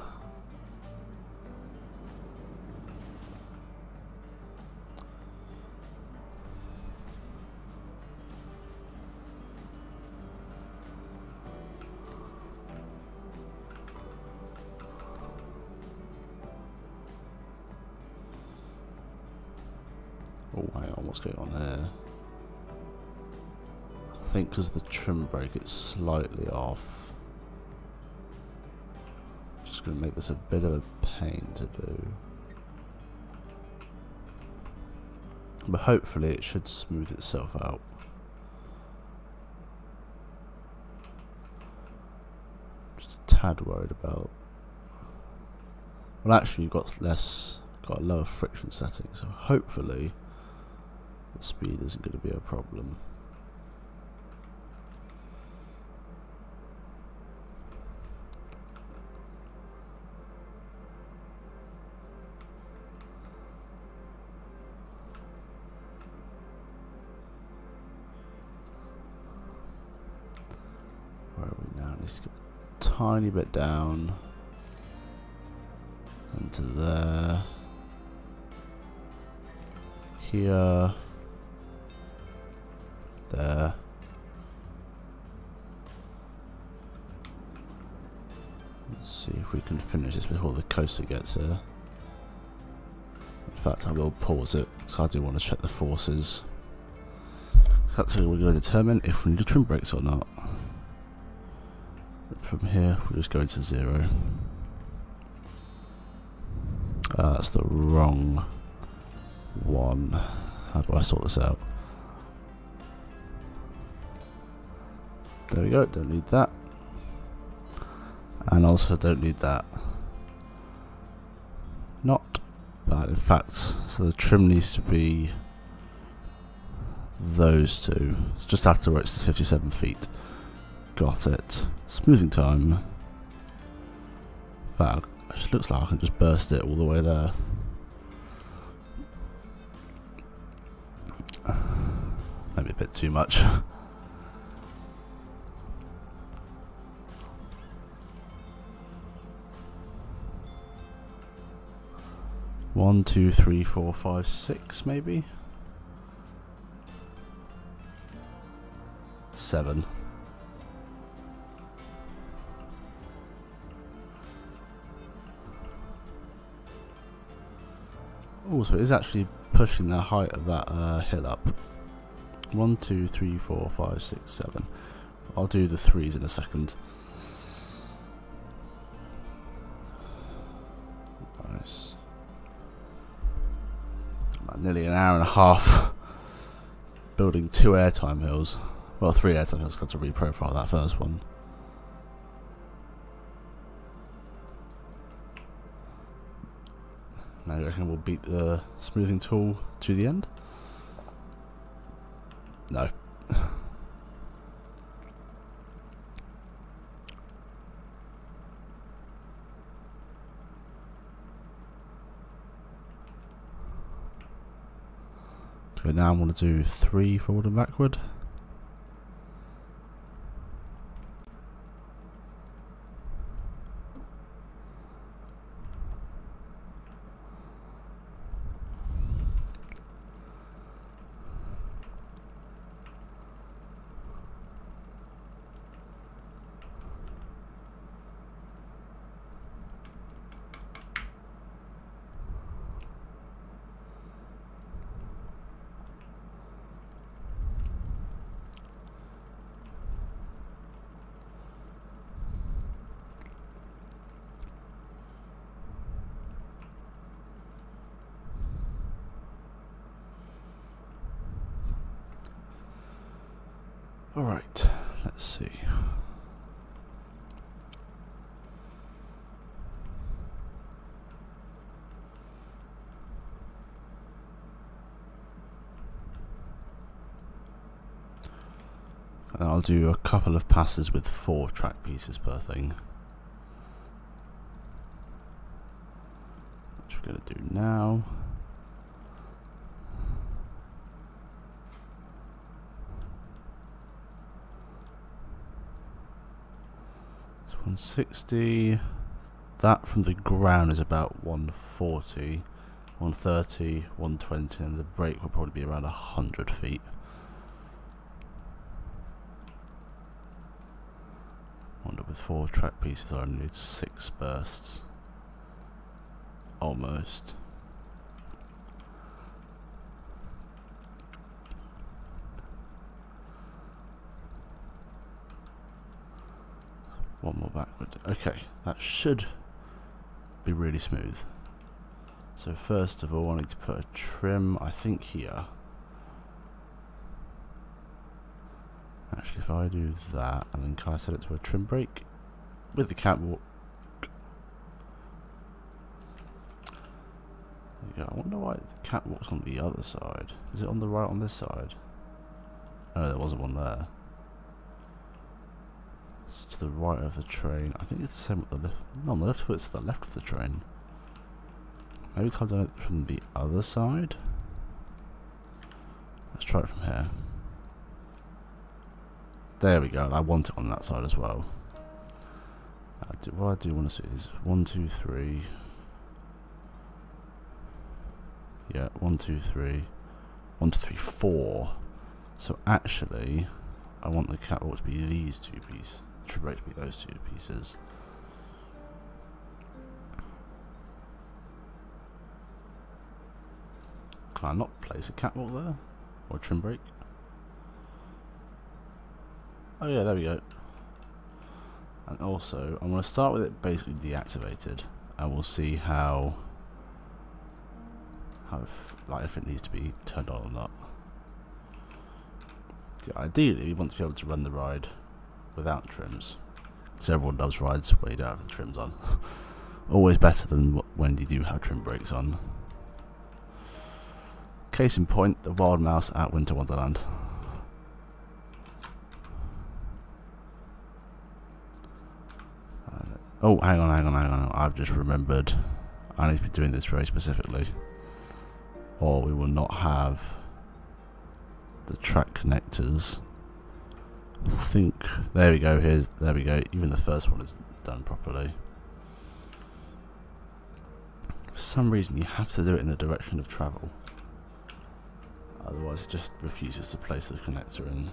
Oh, hang on, what's going on there? I think because of the trim brake it's slightly off. Just going to make this a bit of a pain to do. But hopefully it should smooth itself out. Just a tad worried about. Well, actually we've got a lower friction setting, so hopefully the speed isn't going to be a problem. Where are we now? Let's go a tiny bit down. And to there. Here. There. Let's see if we can finish this before the coaster gets here. In fact, I will pause it, because I do want to check the forces. So that's how we're going to determine if we need trim brakes or not. From here, we'll just go into 0. That's the wrong one. How do I sort this out? There we go, don't need that. And also don't need that. Not bad, in fact. So the trim needs to be those two. It's just after where it's 57 feet. Got it. Smoothing time. In fact, it looks like I can just burst it all the way there. Maybe a bit too much. One, two, three, four, five, six, maybe 7. Oh, so it is actually pushing the height of that hill up. 1, 2, 3, 4, 5, 6, 7. I'll do the 3s in a second. Nice. About nearly an hour and a half building 2 airtime hills. Well, 3 airtime hills, got to reprofile that first one. Now you reckon we'll beat the smoothing tool to the end? No. Okay, now I'm going to do 3 forward and backward. Alright, let's see. And I'll do a couple of passes with 4 track pieces per thing. Which we're going to do now. It's 160. That from the ground is about 140, 130, 120, and the break will probably be around 100 feet. Wonder with 4 track pieces I only need 6 bursts. Almost. One more backward. Okay, that should be really smooth. So first of all I need to put a trim, I think here. Actually, if I do that, and then can I set it to a trim brake with the catwalk? There you go. I wonder why the catwalk's on the other side. Is it on the right on this side? Oh, there wasn't one there. It's to the right of the train. I think it's the same with the left. No, on the left foot, it's to the left of the train. Maybe it's done it from the other side. Let's try it from here. There we go, I want it on that side as well. What I do want to see is 1, 2, 3. Yeah, 1, 2, 3. 1, 2, 3, 4. So actually, I want the catwalk to be these 2 pieces. The trim brake to be those 2 pieces. Can I not place a catwalk there? Or a trim brake? Oh yeah, there we go. And also, I'm going to start with it basically deactivated, and we'll see how if it needs to be turned on or not. So ideally, we want to be able to run the ride without trims, because everyone loves rides where you don't have the trims on. Always better than when you do have trim brakes on. Case in point, the Wild Mouse at Winter Wonderland. Oh, hang on. I've just remembered. I need to be doing this very specifically, or we will not have the track connectors. I think, there we go, there we go. Even the first one is done properly. For some reason you have to do it in the direction of travel. Otherwise it just refuses to place the connector in.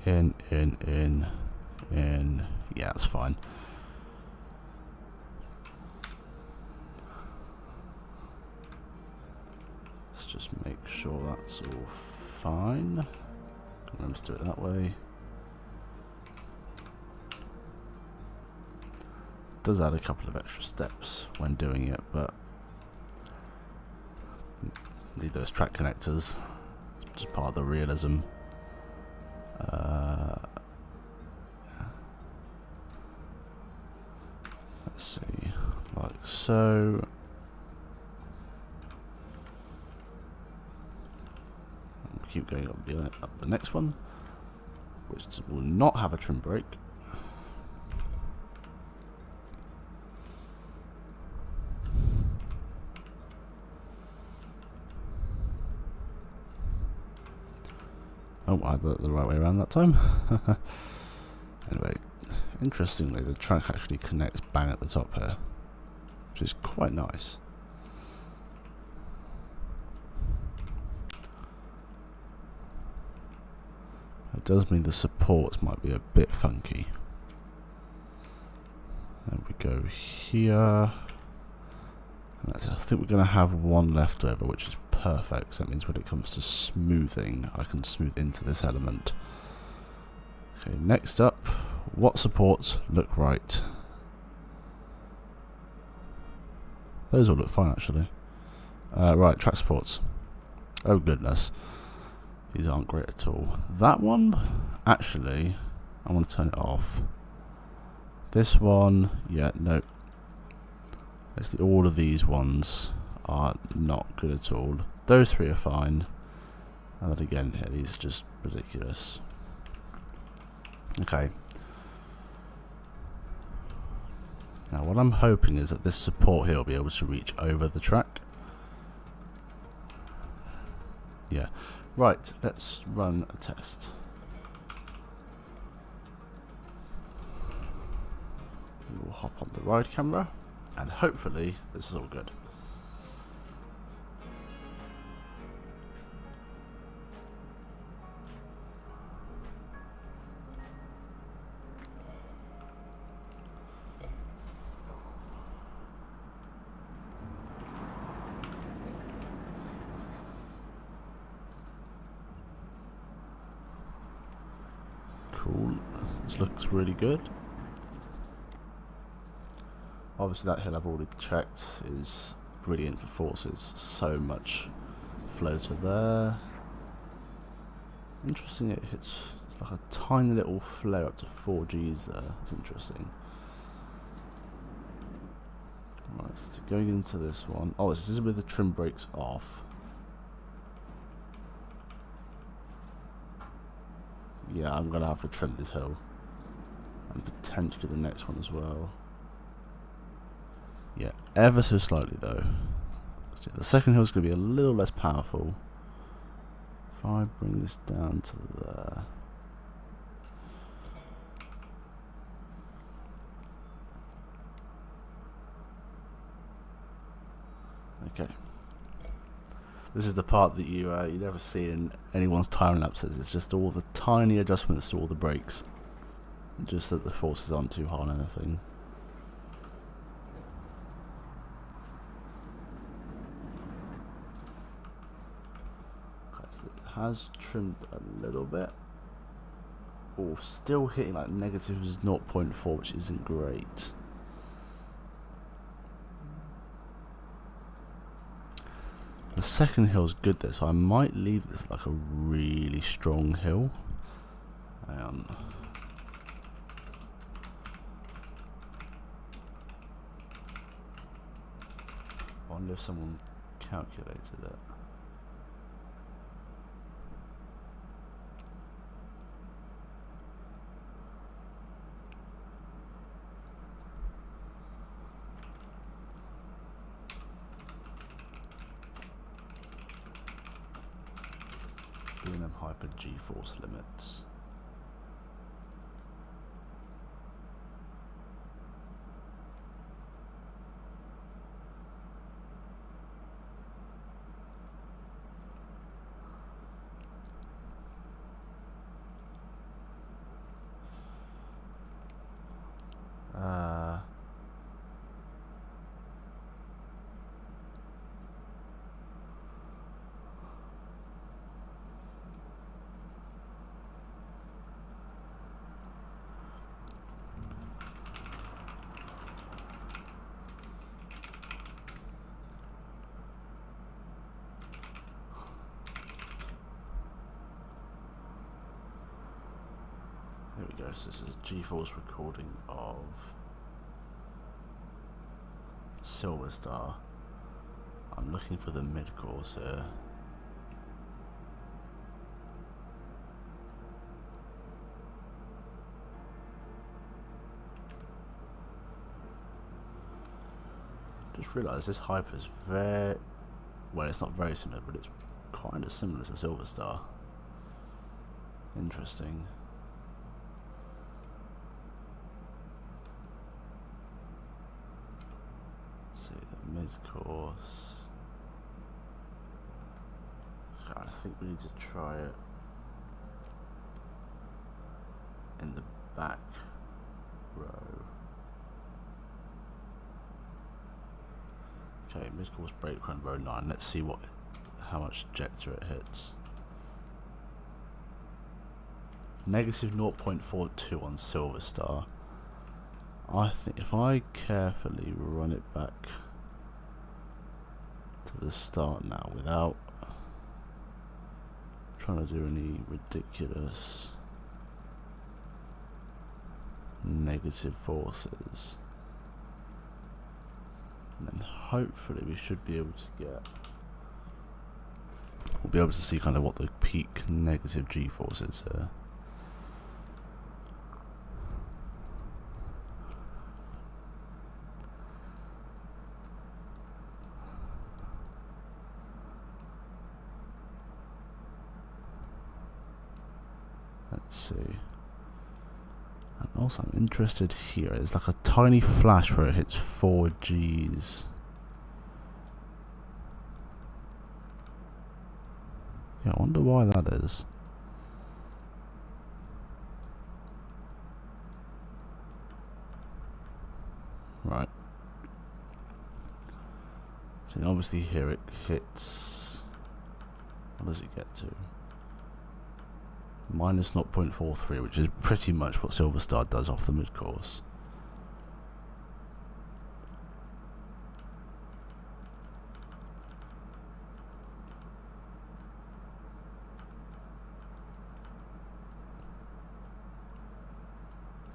In. Yeah, that's fine. Let's just make sure that's all fine. Remember to do it that way. Does add a couple of extra steps when doing it, but need those track connectors. It's just part of the realism. Let's see, like so. And keep going up the next one, which will not have a trim brake. Oh, I got it the right way around that time. Anyway, interestingly, the track actually connects bang at the top here, which is quite nice. It does mean the supports might be a bit funky. There we go here. And I think we're going to have one left over, which is perfect. So that means when it comes to smoothing, I can smooth into this element. Okay, next up, what supports look right? Those all look fine actually. Right, track supports. Oh goodness, these aren't great at all. That one, actually, I want to turn it off. This one, yeah, no. Basically, all of these ones are not good at all. Those three are fine. And then again, yeah, these are just ridiculous. Okay. Now, what I'm hoping is that this support here will be able to reach over the track. Yeah. Right, let's run a test. We'll hop on the ride camera, and hopefully this is all good. Cool, this looks really good. Obviously that hill I've already checked is brilliant for forces, so much floater there. Interesting, it hits, it's like a tiny little flare up to 4 Gs there, it's interesting. Right, so going into this one, oh, this is with the trim brakes off. Yeah, I'm going to have to trim this hill. And potentially the next one as well. Yeah, ever so slightly though. So the second hill is going to be a little less powerful. If I bring this down to there. Okay. This is the part that you never see in anyone's time lapses. It's just all the tiny adjustments to all the brakes. Just that the forces aren't too hard on anything. Has trimmed a little bit. Oh, still hitting like negative 0.4, which isn't great. The second hill's good though, so I might leave this like a really strong hill. Hang on. I wonder if someone calculated it. B&M Hyper G-force limits. There we go, so this is a G-force recording of Silver Star. I'm looking for the mid-course here. Just realised this Hyper is very, well, it's not very similar, but it's kind of similar to Silver Star. Interesting. See the mid-course. I think we need to try it in the back row. Okay, mid-course brake run row 9. Let's see how much ejector it hits. Negative 0.42 on Silver Star. I think if I carefully run it back to the start now without trying to do any ridiculous negative forces. And then hopefully we should be able to get... We'll be able to see kind of what the peak negative G-force is here. Let's see. And also I'm interested here. It's like a tiny flash where it hits 4 Gs. Yeah, I wonder why that is. Right. So obviously here it hits... What does it get to? Minus 0.43, which is pretty much what Silver Star does off the mid-course.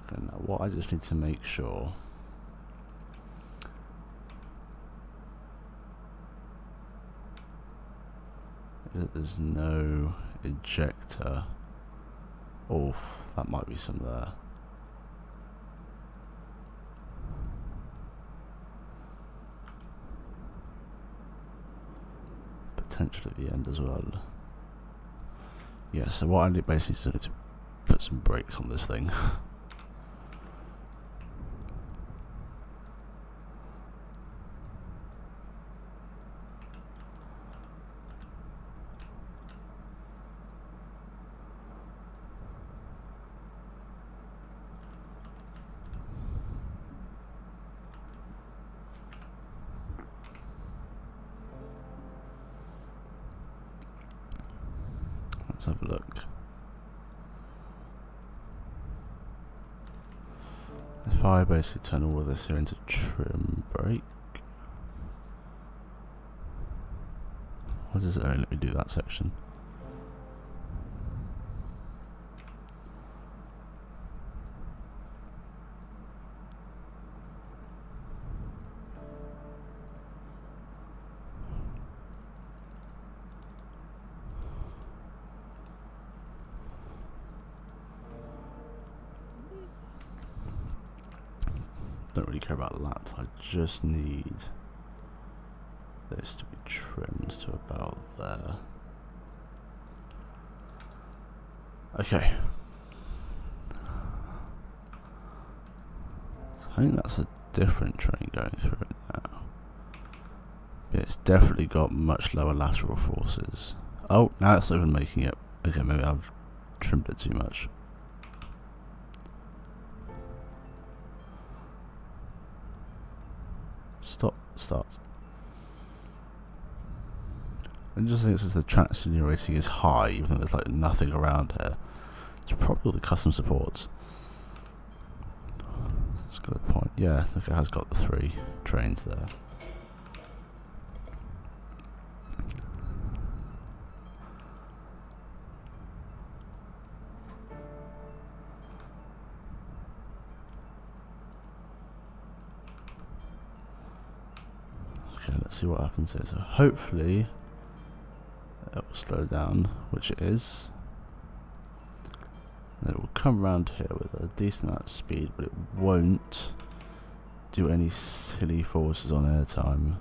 Okay, now what I just need to make sure is that there's no ejector. Oof, that might be some there. Potentially at the end as well. Yeah, so what I basically need to put some brakes on this thing. Let's have a look. If I basically turn all of this here into trim brake, what does it only let me do that section? Don't really care about that. I just need this to be trimmed to about there. Okay. So I think that's a different train going through it now. Yeah, it's definitely got much lower lateral forces. Oh, now it's not even making it. Okay, maybe I've trimmed it too much. Start. I just think it's the traction rating is high, even though there's like nothing around here. It's probably all the custom supports. That's a good point. Yeah, look, it has got the 3 trains there. Okay, let's see what happens here. So hopefully it will slow down, which it is. Then it will come around here with a decent amount of speed, but it won't do any silly forces on airtime.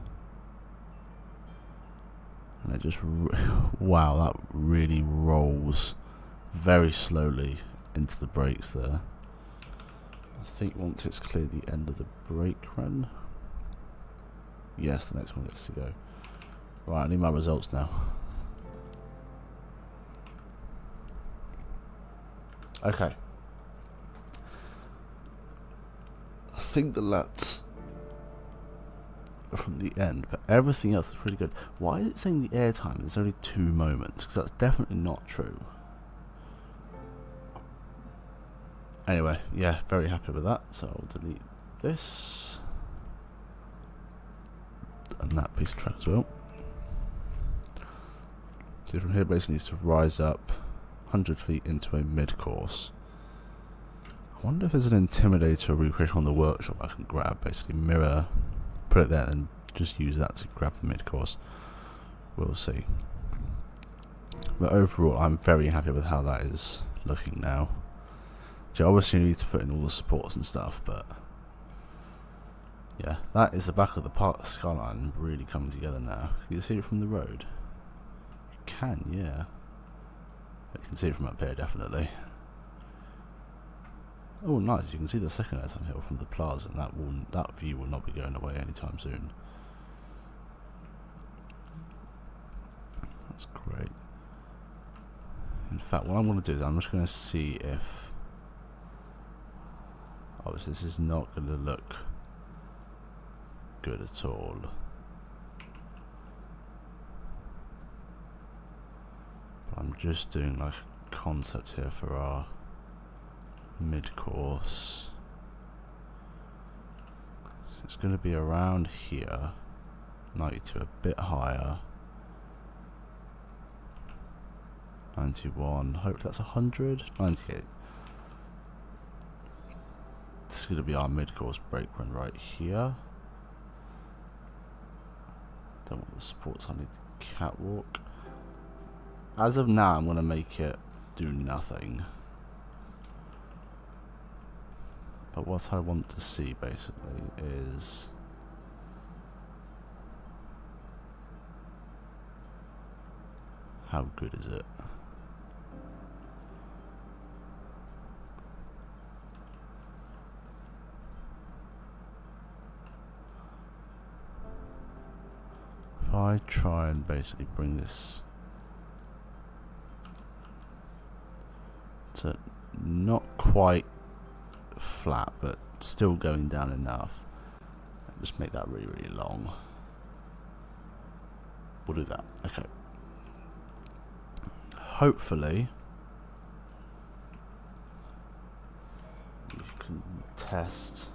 And it just, wow, that really rolls very slowly into the brakes there. I think once it's cleared the end of the brake run. Yes, the next one gets to go. Right, I need my results now. Okay. I think the LUTs are from the end, but everything else is really good. Why is it saying the airtime is only 2 moments? Because that's definitely not true. Anyway, yeah, very happy with that. So I'll delete this. And that piece of track as well. So from here basically needs to rise up 100 feet into a mid-course. I wonder if there's an intimidator recreation on the workshop I can grab, basically mirror, put it there and just use that to grab the mid-course. We'll see. But overall I'm very happy with how that is looking now. So obviously you need to put in all the supports and stuff, but yeah, that is the back of the park skyline really coming together now. Can you see it from the road? You can, yeah. You can see it from up here, definitely. Oh, nice! You can see the second Essen Hill from the plaza, and that view will not be going away anytime soon. That's great. In fact, what I'm going to do is I'm just going to see if obviously this is not going to look good at all. But I'm just doing like a concept here for our mid-course. So it's going to be around here, 92, a bit higher, 91, hope that's 100, 98. This is going to be our mid-course brake run right here. Don't want the supports, I need the catwalk. As of now, I'm going to make it do nothing. But what I want to see basically is how good is it? If I try and basically bring this to not quite flat, but still going down enough, and just make that really, really long. We'll do that. Okay. Hopefully, you can test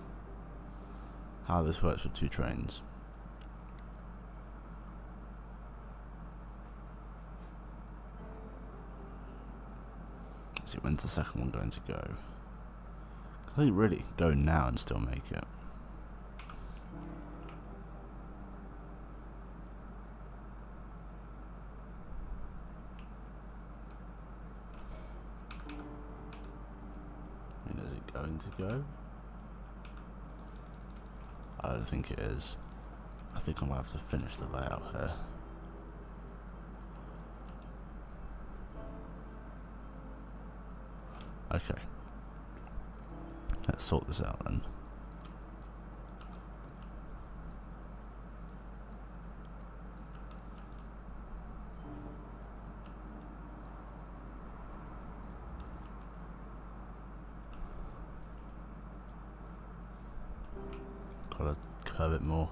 how this works with two trains. Let's see, when's the second one going to go? I think really go now and still make it. And is it going to go? I don't think it is. I think I might have to finish the layout here. Okay. Let's sort this out then. Gotta curve it more.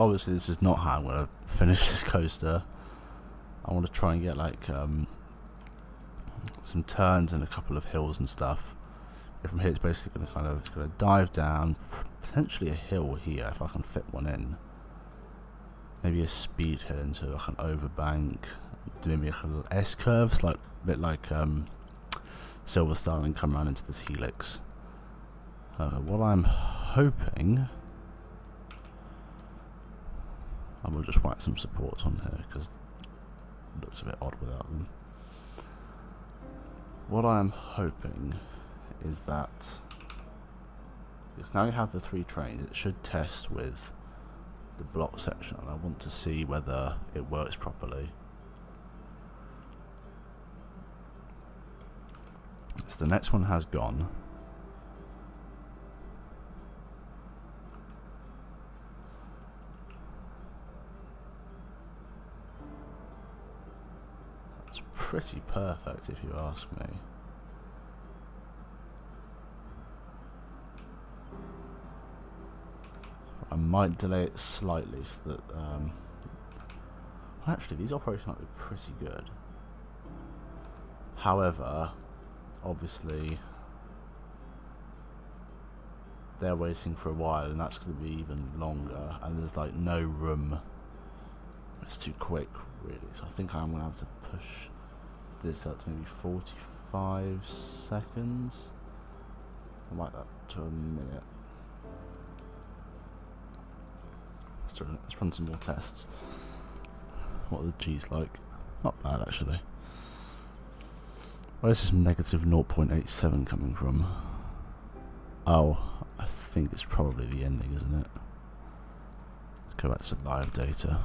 Obviously this is not how I'm going to finish this coaster. I want to try and get like some turns and a couple of hills and stuff. And from here it's basically going to dive down, potentially a hill here if I can fit one in. Maybe a speed hill into like an overbank, do maybe like a little S-curves, like a bit like Silver Star, and come around into this helix. What I'm hoping, I will just whack some supports on here because it looks a bit odd without them. What I'm hoping is that, because now you have the three trains, it should test with the block section, and I want to see whether it works properly. So the next one has gone. That's pretty perfect if you ask me. I might delay it slightly so that actually these operations might be pretty good. However, obviously they're waiting for a while and that's going to be even longer, and there's like no room. It's too quick really, so I think I'm going to have to push this up to maybe 45 seconds. I might that to a minute. Let's run some more tests. What are the G's like? Not bad actually. Where's this negative 0.87 coming from? Oh, I think it's probably the ending, isn't it? Let's go back to live data.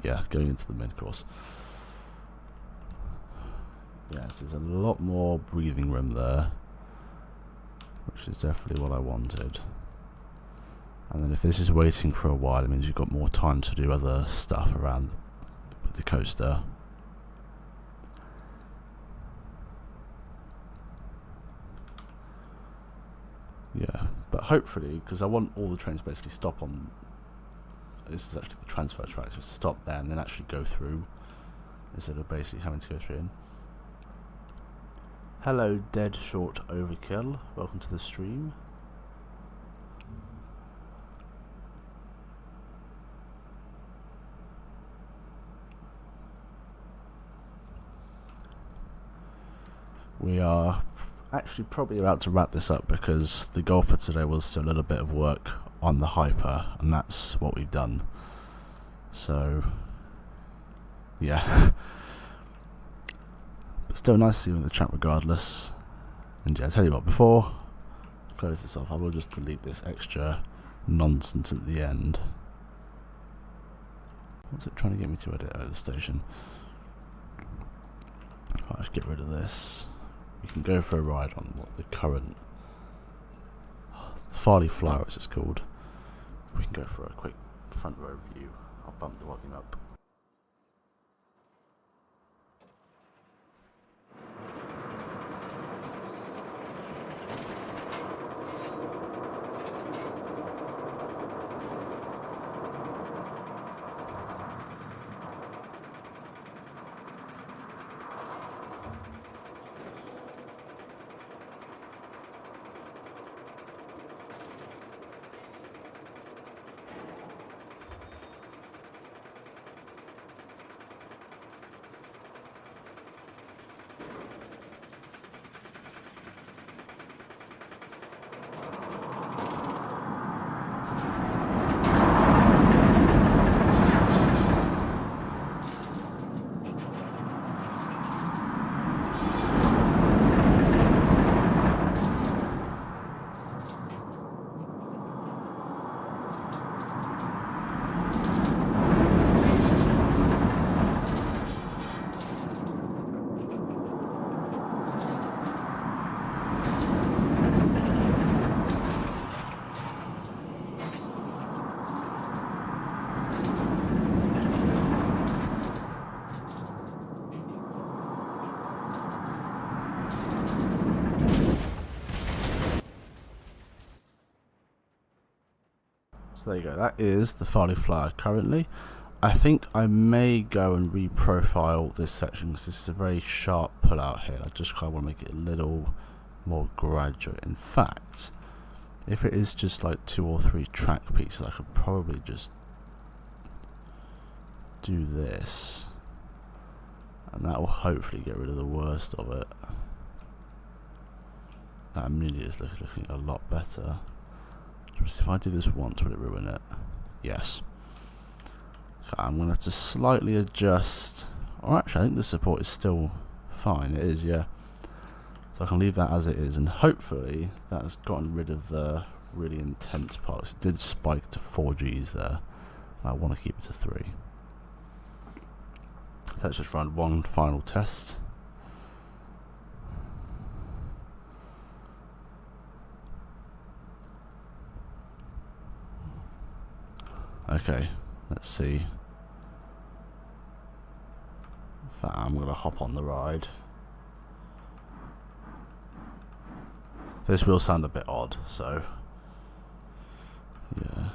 Yeah, going into the mid course. Yes, there's a lot more breathing room there, which is definitely what I wanted. And then if this is waiting for a while, it means you've got more time to do other stuff around with the coaster. Yeah, but hopefully, because I want all the trains to basically stop on, this is actually the transfer track, so stop there and then actually go through, instead of basically having to go through in. Hello, Dead Short Overkill. Welcome to the stream. We are actually probably about to wrap this up because the goal for today was still a little bit of work on the Hyper, and that's what we've done. So, yeah. But still nice to see you in the chat regardless. And yeah, I tell you what, before I close this off, I will just delete this extra nonsense at the end. What's it trying to get me to edit at the station? I'll just get rid of this. We can go for a ride on what the current Farley Flyer, as it's called. We can go for a quick front row view. I'll bump the volume up. So there you go, that is the Farley Flyer currently. I think I may go and re-profile this section because this is a very sharp pull out here. I just kind of want to make it a little more gradual. In fact, if it is just like 2 or 3 track pieces, I could probably just do this, and that will hopefully get rid of the worst of it. That immediately is looking a lot better. If I do this once, will it ruin it? Yes. Okay, I'm going to have to slightly adjust. Or actually, I think the support is still fine. It is, yeah. So I can leave that as it is, and hopefully that's gotten rid of the really intense parts. It did spike to 4 Gs there. I want to keep it to 3. Let's just run one final test. Okay, let's see if I'm gonna hop on the ride. This will sound a bit odd, so yeah.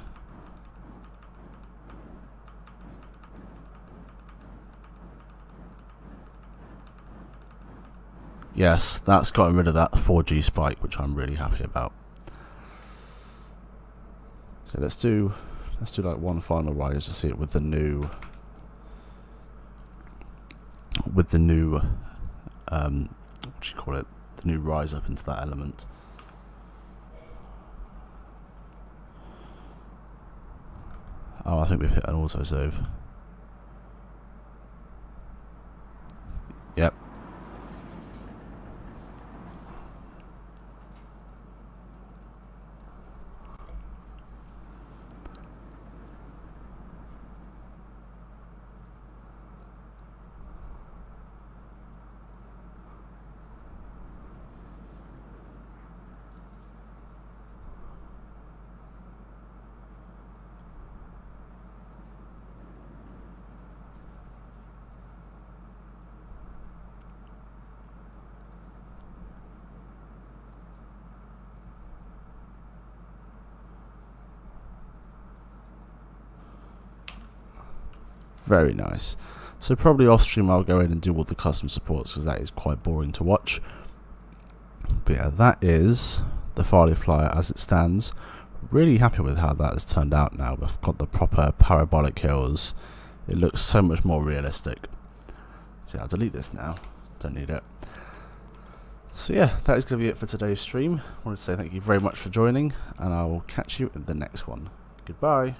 Yes, that's gotten rid of that 4G spike, which I'm really happy about. So let's do like one final ride just to see it with the new what do you call it? The new rise up into that element. Oh, I think we've hit an auto save. Yep. Very nice. So probably off stream I'll go in and do all the custom supports because that is quite boring to watch. But yeah, that is the Farley Flyer as it stands. Really happy with how that has turned out now. We've got the proper parabolic hills. It looks so much more realistic. So yeah, I'll delete this now. Don't need it. So yeah, that is going to be it for today's stream. I want to say thank you very much for joining, and I will catch you in the next one. Goodbye.